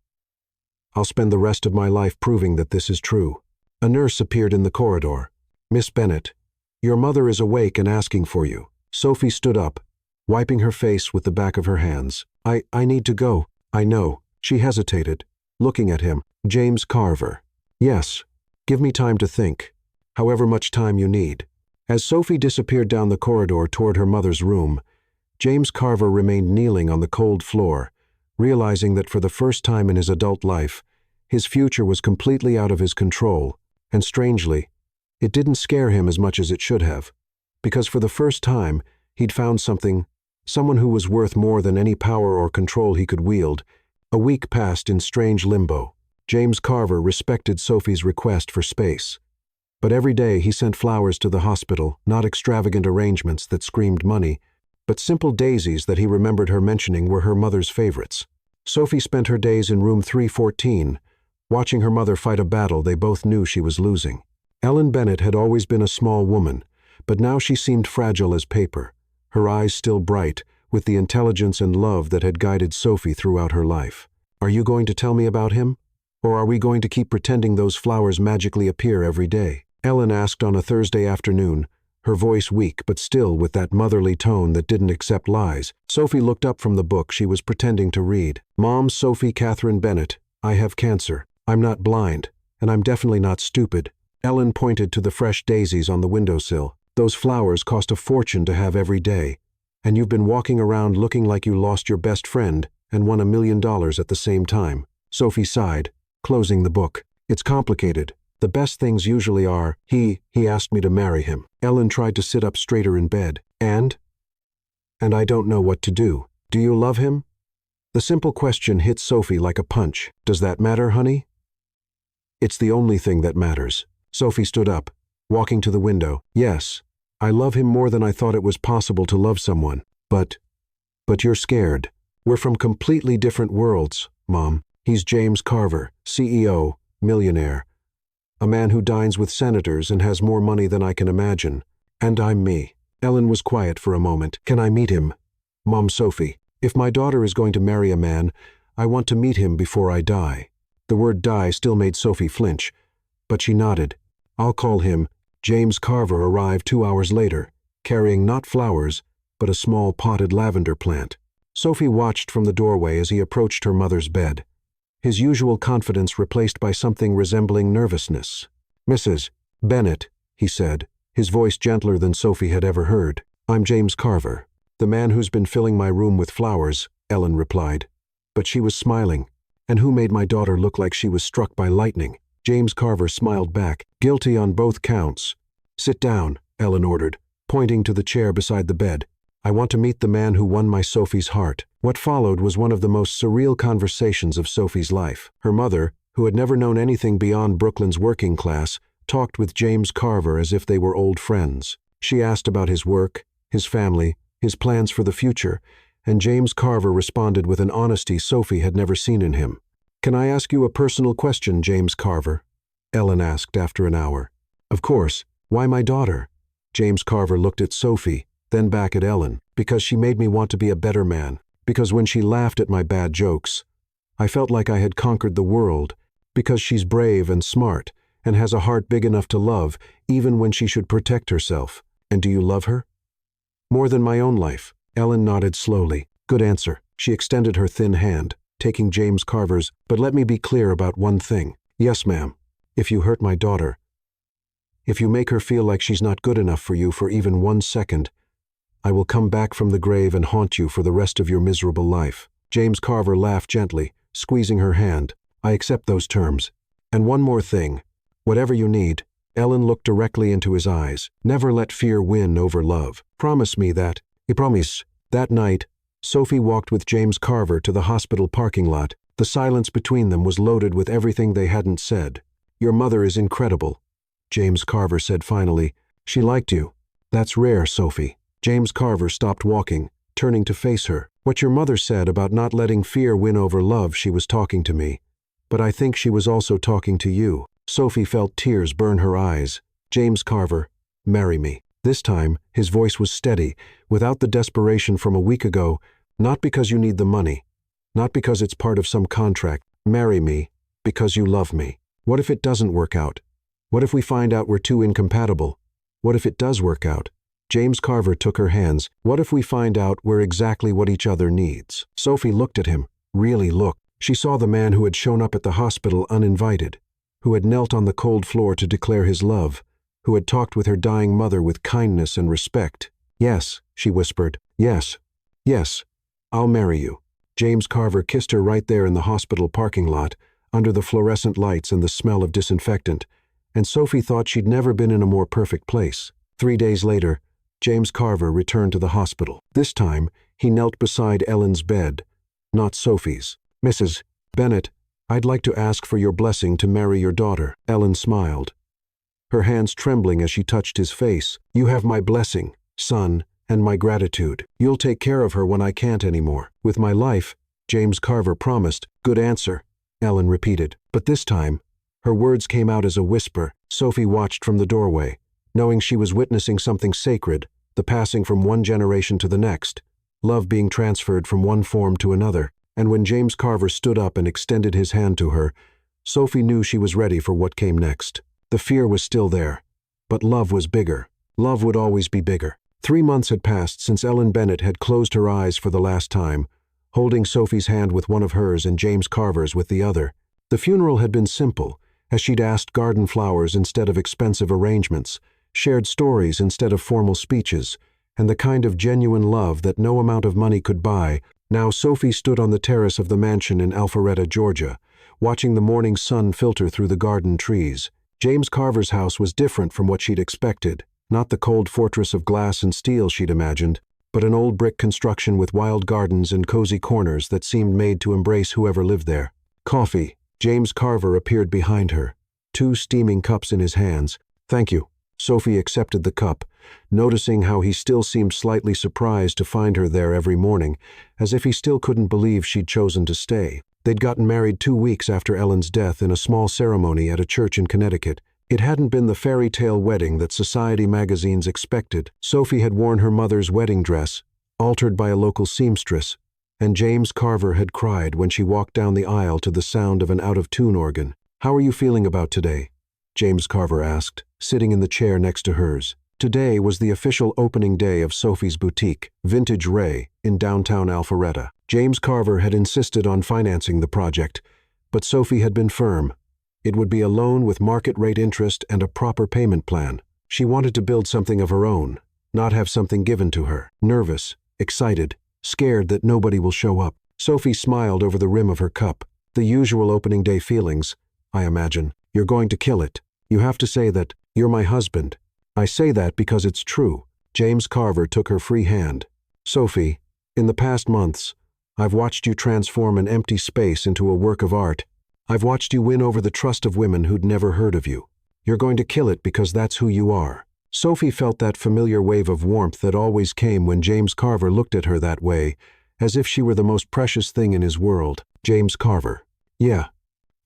I'll spend the rest of my life proving that this is true." A nurse appeared in the corridor. "Miss Bennett, your mother is awake and asking for you." Sophie stood up, wiping her face with the back of her hands. I need to go." "I know." She hesitated, looking at him. "James Carver." "Yes. Give me time to think. However much time you need." As Sophie disappeared down the corridor toward her mother's room, James Carver remained kneeling on the cold floor, realizing that for the first time in his adult life, his future was completely out of his control, and strangely, it didn't scare him as much as it should have, because for the first time, he'd found someone who was worth more than any power or control he could wield. A week passed in strange limbo. James Carver respected Sophie's request for space, but every day he sent flowers to the hospital, not extravagant arrangements that screamed money, but simple daisies that he remembered her mentioning were her mother's favorites. Sophie spent her days in room 314, watching her mother fight a battle they both knew she was losing. Ellen Bennett had always been a small woman, but now she seemed fragile as paper, her eyes still bright with the intelligence and love that had guided Sophie throughout her life. "Are you going to tell me about him? Or are we going to keep pretending those flowers magically appear every day?" Ellen asked on a Thursday afternoon, her voice weak but still with that motherly tone that didn't accept lies. Sophie looked up from the book she was pretending to read. "Mom, Sophie Catherine Bennett, I have cancer. I'm not blind, and I'm definitely not stupid." Ellen pointed to the fresh daisies on the windowsill. "Those flowers cost a fortune to have every day, and you've been walking around looking like you lost your best friend and won $1 million at the same time." Sophie sighed, closing the book. "It's complicated. The best things usually are, he asked me to marry him." Ellen tried to sit up straighter in bed. And I don't know what to do." "Do you love him?" The simple question hit Sophie like a punch. "Does that matter, honey?" "It's the only thing that matters." Sophie stood up, walking to the window. "Yes, I love him more than I thought it was possible to love someone. But you're scared. We're from completely different worlds, Mom. He's James Carver, CEO, millionaire. A man who dines with senators and has more money than I can imagine. And I'm me." Ellen was quiet for a moment. "Can I meet him?" "Mom, Sophie, if my daughter is going to marry a man, I want to meet him before I die." The word die still made Sophie flinch, but she nodded. "I'll call him." James Carver arrived 2 hours later, carrying not flowers, but a small potted lavender plant. Sophie watched from the doorway as he approached her mother's bed, his usual confidence replaced by something resembling nervousness. "Mrs. Bennett," he said, his voice gentler than Sophie had ever heard. "I'm James Carver, the man who's been filling my room with flowers," Ellen replied. But she was smiling. "And who made my daughter look like she was struck by lightning?" James Carver smiled back. "Guilty on both counts." "Sit down," Ellen ordered, pointing to the chair beside the bed. "I want to meet the man who won my Sophie's heart." What followed was one of the most surreal conversations of Sophie's life. Her mother, who had never known anything beyond Brooklyn's working class, talked with James Carver as if they were old friends. She asked about his work, his family, his plans for the future, and James Carver responded with an honesty Sophie had never seen in him. "Can I ask you a personal question, James Carver?" Ellen asked after an hour. "Of course. Why my daughter?" James Carver looked at Sophie, then back at Ellen. "Because she made me want to be a better man. Because when she laughed at my bad jokes, I felt like I had conquered the world. Because she's brave and smart, and has a heart big enough to love, even when she should protect herself." "And do you love her?" "More than my own life." Ellen nodded slowly. "Good answer." She extended her thin hand, taking James Carver's. "But let me be clear about one thing." "Yes, ma'am." "If you hurt my daughter, if you make her feel like she's not good enough for you for even 1 second, I will come back from the grave and haunt you for the rest of your miserable life." James Carver laughed gently, squeezing her hand. "I accept those terms. And one more thing. Whatever you need." Ellen looked directly into his eyes. "Never let fear win over love. Promise me that." "I promise." That night, Sophie walked with James Carver to the hospital parking lot. The silence between them was loaded with everything they hadn't said. "Your mother is incredible," James Carver said finally. "She liked you." "That's rare, Sophie." James Carver stopped walking, turning to face her. "What your mother said about not letting fear win over love, she was talking to me. But I think she was also talking to you." Sophie felt tears burn her eyes. "James Carver, marry me." This time, his voice was steady, without the desperation from a week ago. "Not because you need the money. Not because it's part of some contract. Marry me because you love me. What if it doesn't work out? What if we find out we're too incompatible? What if it does work out?" James Carver took her hands. "What if we find out we're exactly what each other needs?" Sophie looked at him, really looked. She saw the man who had shown up at the hospital uninvited, who had knelt on the cold floor to declare his love, who had talked with her dying mother with kindness and respect. "Yes," she whispered. "Yes. Yes. I'll marry you." James Carver kissed her right there in the hospital parking lot, under the fluorescent lights and the smell of disinfectant, and Sophie thought she'd never been in a more perfect place. 3 days later, James Carver returned to the hospital. This time, he knelt beside Ellen's bed, not Sophie's. "Mrs. Bennett, I'd like to ask for your blessing to marry your daughter." Ellen smiled, her hands trembling as she touched his face. "You have my blessing, son, and my gratitude. You'll take care of her when I can't anymore." "With my life," James Carver promised. "Good answer," Ellen repeated. But this time, her words came out as a whisper. Sophie watched from the doorway, knowing she was witnessing something sacred, the passing from one generation to the next, love being transferred from one form to another. And when James Carver stood up and extended his hand to her, Sophie knew she was ready for what came next. The fear was still there, but love was bigger. Love would always be bigger. 3 months had passed since Ellen Bennett had closed her eyes for the last time, holding Sophie's hand with one of hers and James Carver's with the other. The funeral had been simple, as she'd asked garden flowers instead of expensive arrangements, shared stories instead of formal speeches, and the kind of genuine love that no amount of money could buy. Now Sophie stood on the terrace of the mansion in Alpharetta, Georgia, watching the morning sun filter through the garden trees. James Carver's house was different from what she'd expected, not the cold fortress of glass and steel she'd imagined, but an old brick construction with wild gardens and cozy corners that seemed made to embrace whoever lived there. "Coffee." James Carver appeared behind her, 2 steaming cups in his hands. "Thank you." Sophie accepted the cup, noticing how he still seemed slightly surprised to find her there every morning, as if he still couldn't believe she'd chosen to stay. They'd gotten married 2 weeks after Ellen's death in a small ceremony at a church in Connecticut. It hadn't been the fairy tale wedding that society magazines expected. Sophie had worn her mother's wedding dress, altered by a local seamstress, and James Carver had cried when she walked down the aisle to the sound of an out-of-tune organ. "How are you feeling about today?" James Carver asked, sitting in the chair next to hers. Today was the official opening day of Sophie's boutique, Vintage Ray, in downtown Alpharetta. James Carver had insisted on financing the project, but Sophie had been firm. It would be a loan with market-rate interest and a proper payment plan. She wanted to build something of her own, not have something given to her. Nervous, excited, scared that nobody will show up. Sophie smiled over the rim of her cup. "The usual opening day feelings, I imagine. You're going to kill it. You have to say that. You're my husband. I say that because it's true." James Carver took her free hand. "Sophie, in the past months, I've watched you transform an empty space into a work of art. I've watched you win over the trust of women who'd never heard of you. You're going to kill it because that's who you are." Sophie felt that familiar wave of warmth that always came when James Carver looked at her that way, as if she were the most precious thing in his world. James Carver. "Yeah,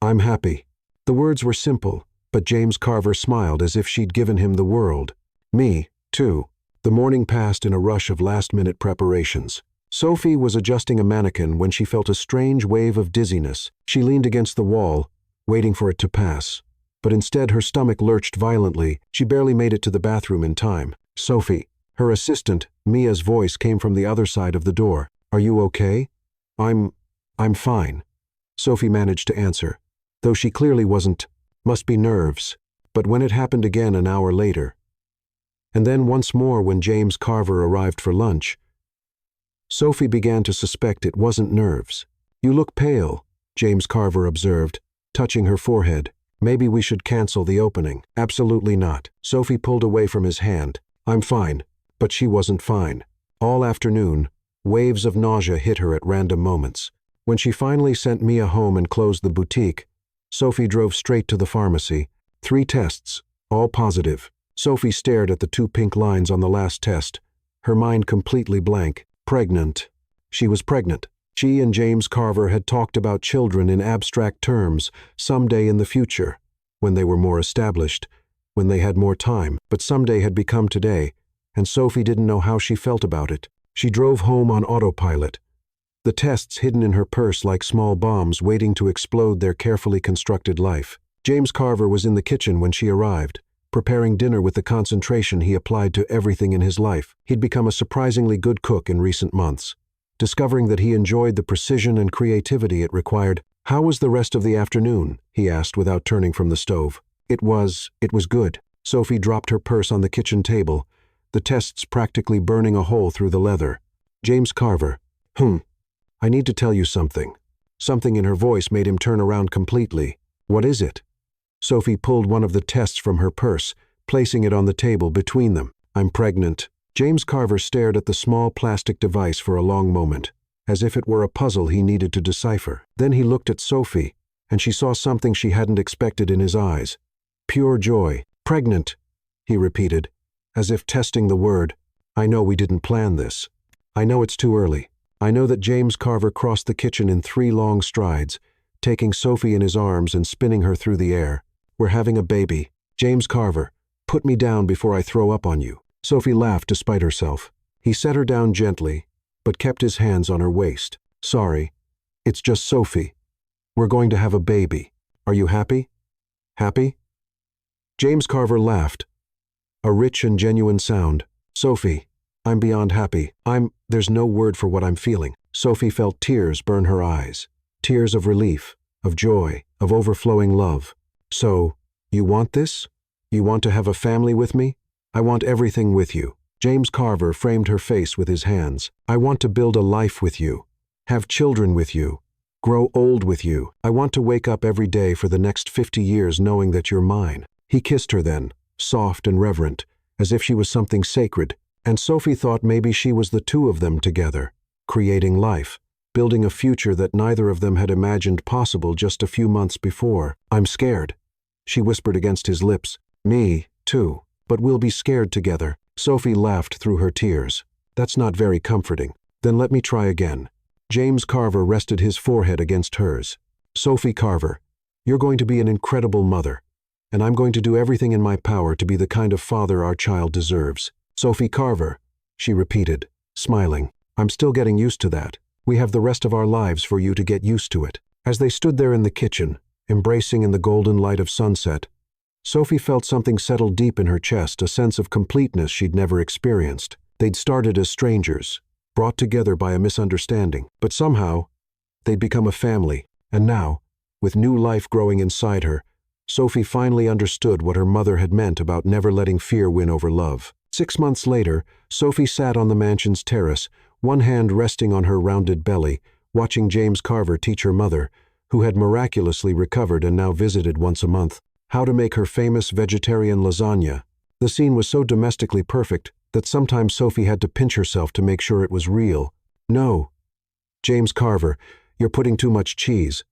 I'm happy." The words were simple, but James Carver smiled as if she'd given him the world. "Me, too." The morning passed in a rush of last-minute preparations. Sophie was adjusting a mannequin when she felt a strange wave of dizziness. She leaned against the wall, waiting for it to pass. But instead her stomach lurched violently. She barely made it to the bathroom in time. "Sophie." Her assistant, Mia's voice came from the other side of the door. "Are you okay?" I'm fine," Sophie managed to answer, though she clearly wasn't. Must be nerves. But when it happened again an hour later, and then once more when James Carver arrived for lunch, Sophie began to suspect it wasn't nerves. "You look pale," James Carver observed, touching her forehead. "Maybe we should cancel the opening." "Absolutely not." Sophie pulled away from his hand. "I'm fine." But she wasn't fine. All afternoon, waves of nausea hit her at random moments. When she finally sent Mia home and closed the boutique, Sophie drove straight to the pharmacy. 3 tests, all positive. Sophie stared at the 2 pink lines on the last test, her mind completely blank. Pregnant. She was pregnant. She and James Carver had talked about children in abstract terms, someday in the future, when they were more established, when they had more time, but someday had become today, and Sophie didn't know how she felt about it. She drove home on autopilot, the tests hidden in her purse like small bombs waiting to explode their carefully constructed life. James Carver was in the kitchen when she arrived, preparing dinner with the concentration he applied to everything in his life. He'd become a surprisingly good cook in recent months. Discovering that he enjoyed the precision and creativity it required. "How was the rest of the afternoon?" he asked without turning from the stove. It was good." Sophie dropped her purse on the kitchen table, the tests practically burning a hole through the leather. James Carver. I need to tell you something." Something in her voice made him turn around completely. "What is it?" Sophie pulled one of the tests from her purse, placing it on the table between them. "I'm pregnant." James Carver stared at the small plastic device for a long moment, as if it were a puzzle he needed to decipher. Then he looked at Sophie, and she saw something she hadn't expected in his eyes. Pure joy. "Pregnant," he repeated, as if testing the word. "I know we didn't plan this. I know it's too early." I know that James Carver crossed the kitchen in 3 long strides, taking Sophie in his arms and spinning her through the air. "We're having a baby. James Carver, put me down before I throw up on you." Sophie laughed despite herself. He set her down gently, but kept his hands on her waist. "Sorry, it's just Sophie. We're going to have a baby. Are you happy? Happy?" James Carver laughed, a rich and genuine sound. "Sophie, I'm beyond happy. There's no word for what I'm feeling." Sophie felt tears burn her eyes. Tears of relief, of joy, of overflowing love. "So, you want this? You want to have a family with me?" "I want everything with you." James Carver framed her face with his hands. "I want to build a life with you. Have children with you. Grow old with you. I want to wake up every day for the next 50 years knowing that you're mine." He kissed her then, soft and reverent, as if she was something sacred. And Sophie thought maybe she was the 2 of them together, creating life, building a future that neither of them had imagined possible just a few months before. "I'm scared," she whispered against his lips. "Me, too. But we'll be scared together." Sophie laughed through her tears. "That's not very comforting." "Then let me try again." James Carver rested his forehead against hers. "Sophie Carver, you're going to be an incredible mother, and I'm going to do everything in my power to be the kind of father our child deserves." "Sophie Carver," she repeated, smiling. "I'm still getting used to that. We have the rest of our lives for you to get used to it." As they stood there in the kitchen, embracing in the golden light of sunset, Sophie felt something settle deep in her chest, a sense of completeness she'd never experienced. They'd started as strangers, brought together by a misunderstanding, but somehow they'd become a family, and now, with new life growing inside her, Sophie finally understood what her mother had meant about never letting fear win over love. 6 months later, Sophie sat on the mansion's terrace, one hand resting on her rounded belly, watching James Carver teach her mother, who had miraculously recovered and now visited once a month, how to make her famous vegetarian lasagna. The scene was so domestically perfect that sometimes Sophie had to pinch herself to make sure it was real. "No, James Carver, you're putting too much cheese."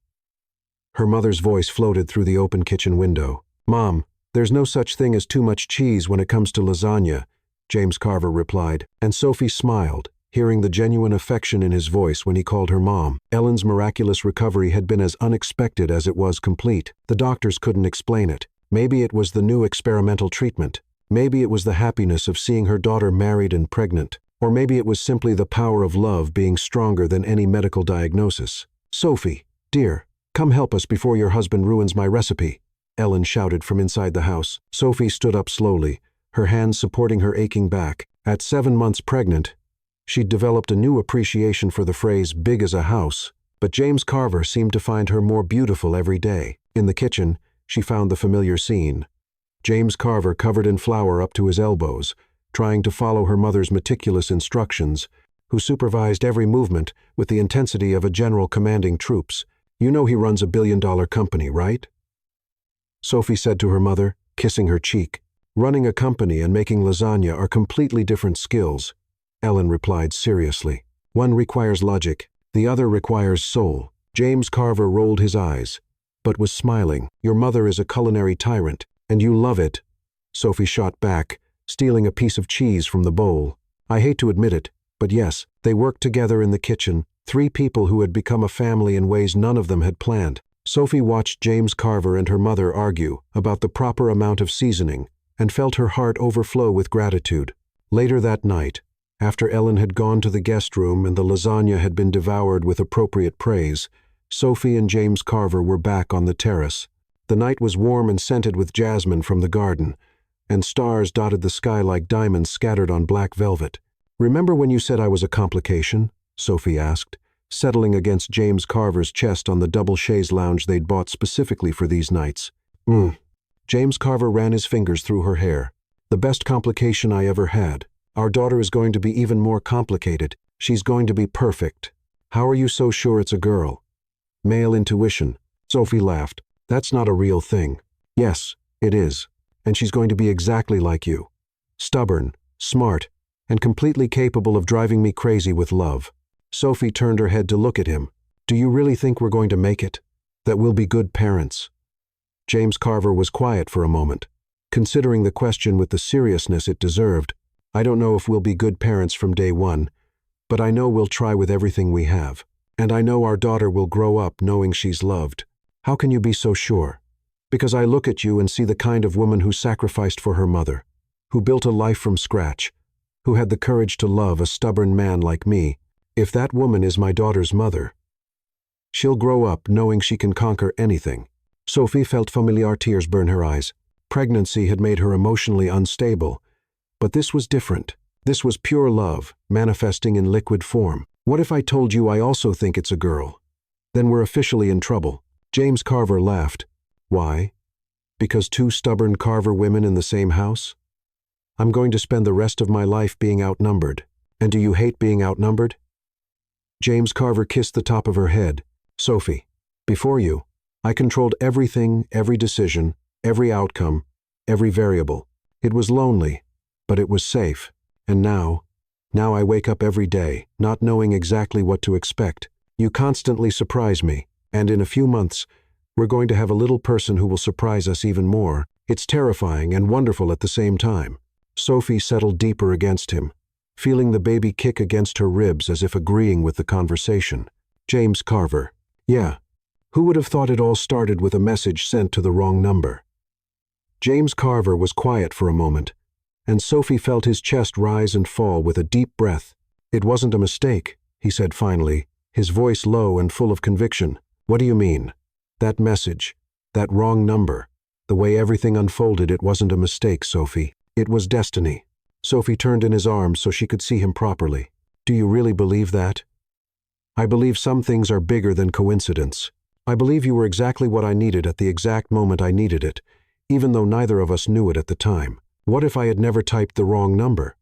Her mother's voice floated through the open kitchen window. "Mom, there's no such thing as too much cheese when it comes to lasagna," James Carver replied, and Sophie smiled, hearing the genuine affection in his voice when he called her mom. Ellen's miraculous recovery had been as unexpected as it was complete. The doctors couldn't explain it. Maybe it was the new experimental treatment. Maybe it was the happiness of seeing her daughter married and pregnant. Or maybe it was simply the power of love being stronger than any medical diagnosis. "Sophie, dear, come help us before your husband ruins my recipe," Ellen shouted from inside the house. Sophie stood up slowly, her hands supporting her aching back. At 7 months pregnant, she'd developed a new appreciation for the phrase "big as a house," but James Carver seemed to find her more beautiful every day. In the kitchen, she found the familiar scene. James Carver covered in flour up to his elbows, trying to follow her mother's meticulous instructions, who supervised every movement with the intensity of a general commanding troops. "You know he runs a billion-dollar company, right?" Sophie said to her mother, kissing her cheek. "Running a company and making lasagna are completely different skills," Ellen replied seriously. "One requires logic, The other requires soul. James Carver rolled his eyes, but was smiling. Your mother is a culinary tyrant, and you love it. Sophie shot back, stealing a piece of cheese from the bowl. I hate to admit it, but yes, they worked together in the kitchen, 3 people who had become a family in ways none of them had planned. Sophie watched James Carver and her mother argue about the proper amount of seasoning and felt her heart overflow with gratitude. Later that night, after Ellen had gone to the guest room and the lasagna had been devoured with appropriate praise, Sophie and James Carver were back on the terrace. The night was warm and scented with jasmine from the garden, and stars dotted the sky like diamonds scattered on black velvet. "Remember when you said I was a complication?" Sophie asked, settling against James Carver's chest on the double chaise lounge they'd bought specifically for these nights. James Carver ran his fingers through her hair. "The best complication I ever had. Our daughter is going to be even more complicated. She's going to be perfect." "How are you so sure it's a girl?" "Male intuition." Sophie laughed. "That's not a real thing." "Yes, it is. And she's going to be exactly like you. Stubborn, smart, and completely capable of driving me crazy with love." Sophie turned her head to look at him. "Do you really think we're going to make it? That we'll be good parents?" James Carver was quiet for a moment, considering the question with the seriousness it deserved. "I don't know if we'll be good parents from day one, but I know we'll try with everything we have. And I know our daughter will grow up knowing she's loved." "How can you be so sure?" "Because I look at you and see the kind of woman who sacrificed for her mother, who built a life from scratch, who had the courage to love a stubborn man like me. If that woman is my daughter's mother, she'll grow up knowing she can conquer anything." Sophie felt familiar tears burn her eyes. Pregnancy had made her emotionally unstable, but this was different. This was pure love, manifesting in liquid form. "What if I told you I also think it's a girl? Then we're officially in trouble." James Carver laughed. "Why? Because 2 stubborn Carver women in the same house? I'm going to spend the rest of my life being outnumbered. And do you hate being outnumbered?" James Carver kissed the top of her head. "Sophie, before you, I controlled everything, every decision, every outcome, every variable. It was lonely, but it was safe. And now I wake up every day, not knowing exactly what to expect. You constantly surprise me, and in a few months, we're going to have a little person who will surprise us even more. It's terrifying and wonderful at the same time." Sophie settled deeper against him, feeling the baby kick against her ribs as if agreeing with the conversation. James Carver. "Yeah. Who would have thought it all started with a message sent to the wrong number?" James Carver was quiet for a moment, and Sophie felt his chest rise and fall with a deep breath. "It wasn't a mistake," he said finally, his voice low and full of conviction. "What do you mean?" "That message, that wrong number. The way everything unfolded, it wasn't a mistake, Sophie. It was destiny." Sophie turned in his arms so she could see him properly. "Do you really believe that?" "I believe some things are bigger than coincidence. I believe you were exactly what I needed at the exact moment I needed it, even though neither of us knew it at the time. What if I had never typed the wrong number?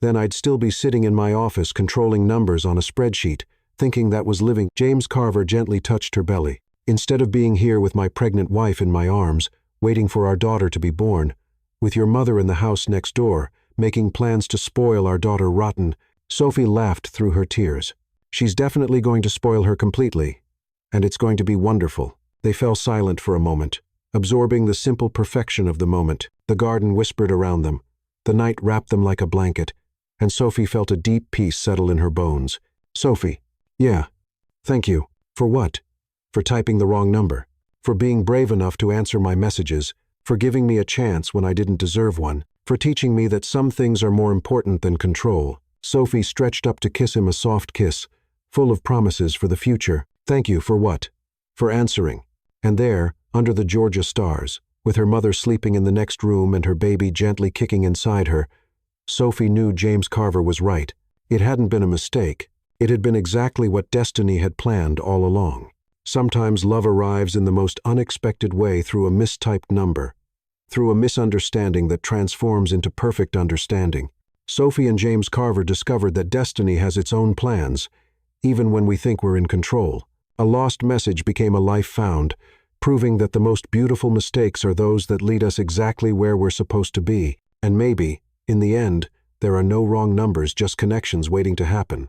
Then I'd still be sitting in my office controlling numbers on a spreadsheet, thinking that was living." James Carver gently touched her belly. "Instead of being here with my pregnant wife in my arms, waiting for our daughter to be born, with your mother in the house next door, making plans to spoil our daughter rotten." Sophie laughed through her tears. "She's definitely going to spoil her completely, and it's going to be wonderful." They fell silent for a moment, absorbing the simple perfection of the moment. The garden whispered around them. The night wrapped them like a blanket, and Sophie felt a deep peace settle in her bones. "Sophie." "Yeah. Thank you." "For what?" "For typing the wrong number. For being brave enough to answer my messages. For giving me a chance when I didn't deserve one. For teaching me that some things are more important than control." Sophie stretched up to kiss him a soft kiss, full of promises for the future. "Thank you for what?" "For answering." And there, under the Georgia stars, with her mother sleeping in the next room and her baby gently kicking inside her, Sophie knew James Carver was right. It hadn't been a mistake. It had been exactly what destiny had planned all along. Sometimes love arrives in the most unexpected way through a mistyped number, through a misunderstanding that transforms into perfect understanding. Sophie and James Carver discovered that destiny has its own plans, even when we think we're in control. A lost message became a life found, proving that the most beautiful mistakes are those that lead us exactly where we're supposed to be. And maybe, in the end, there are no wrong numbers, just connections waiting to happen.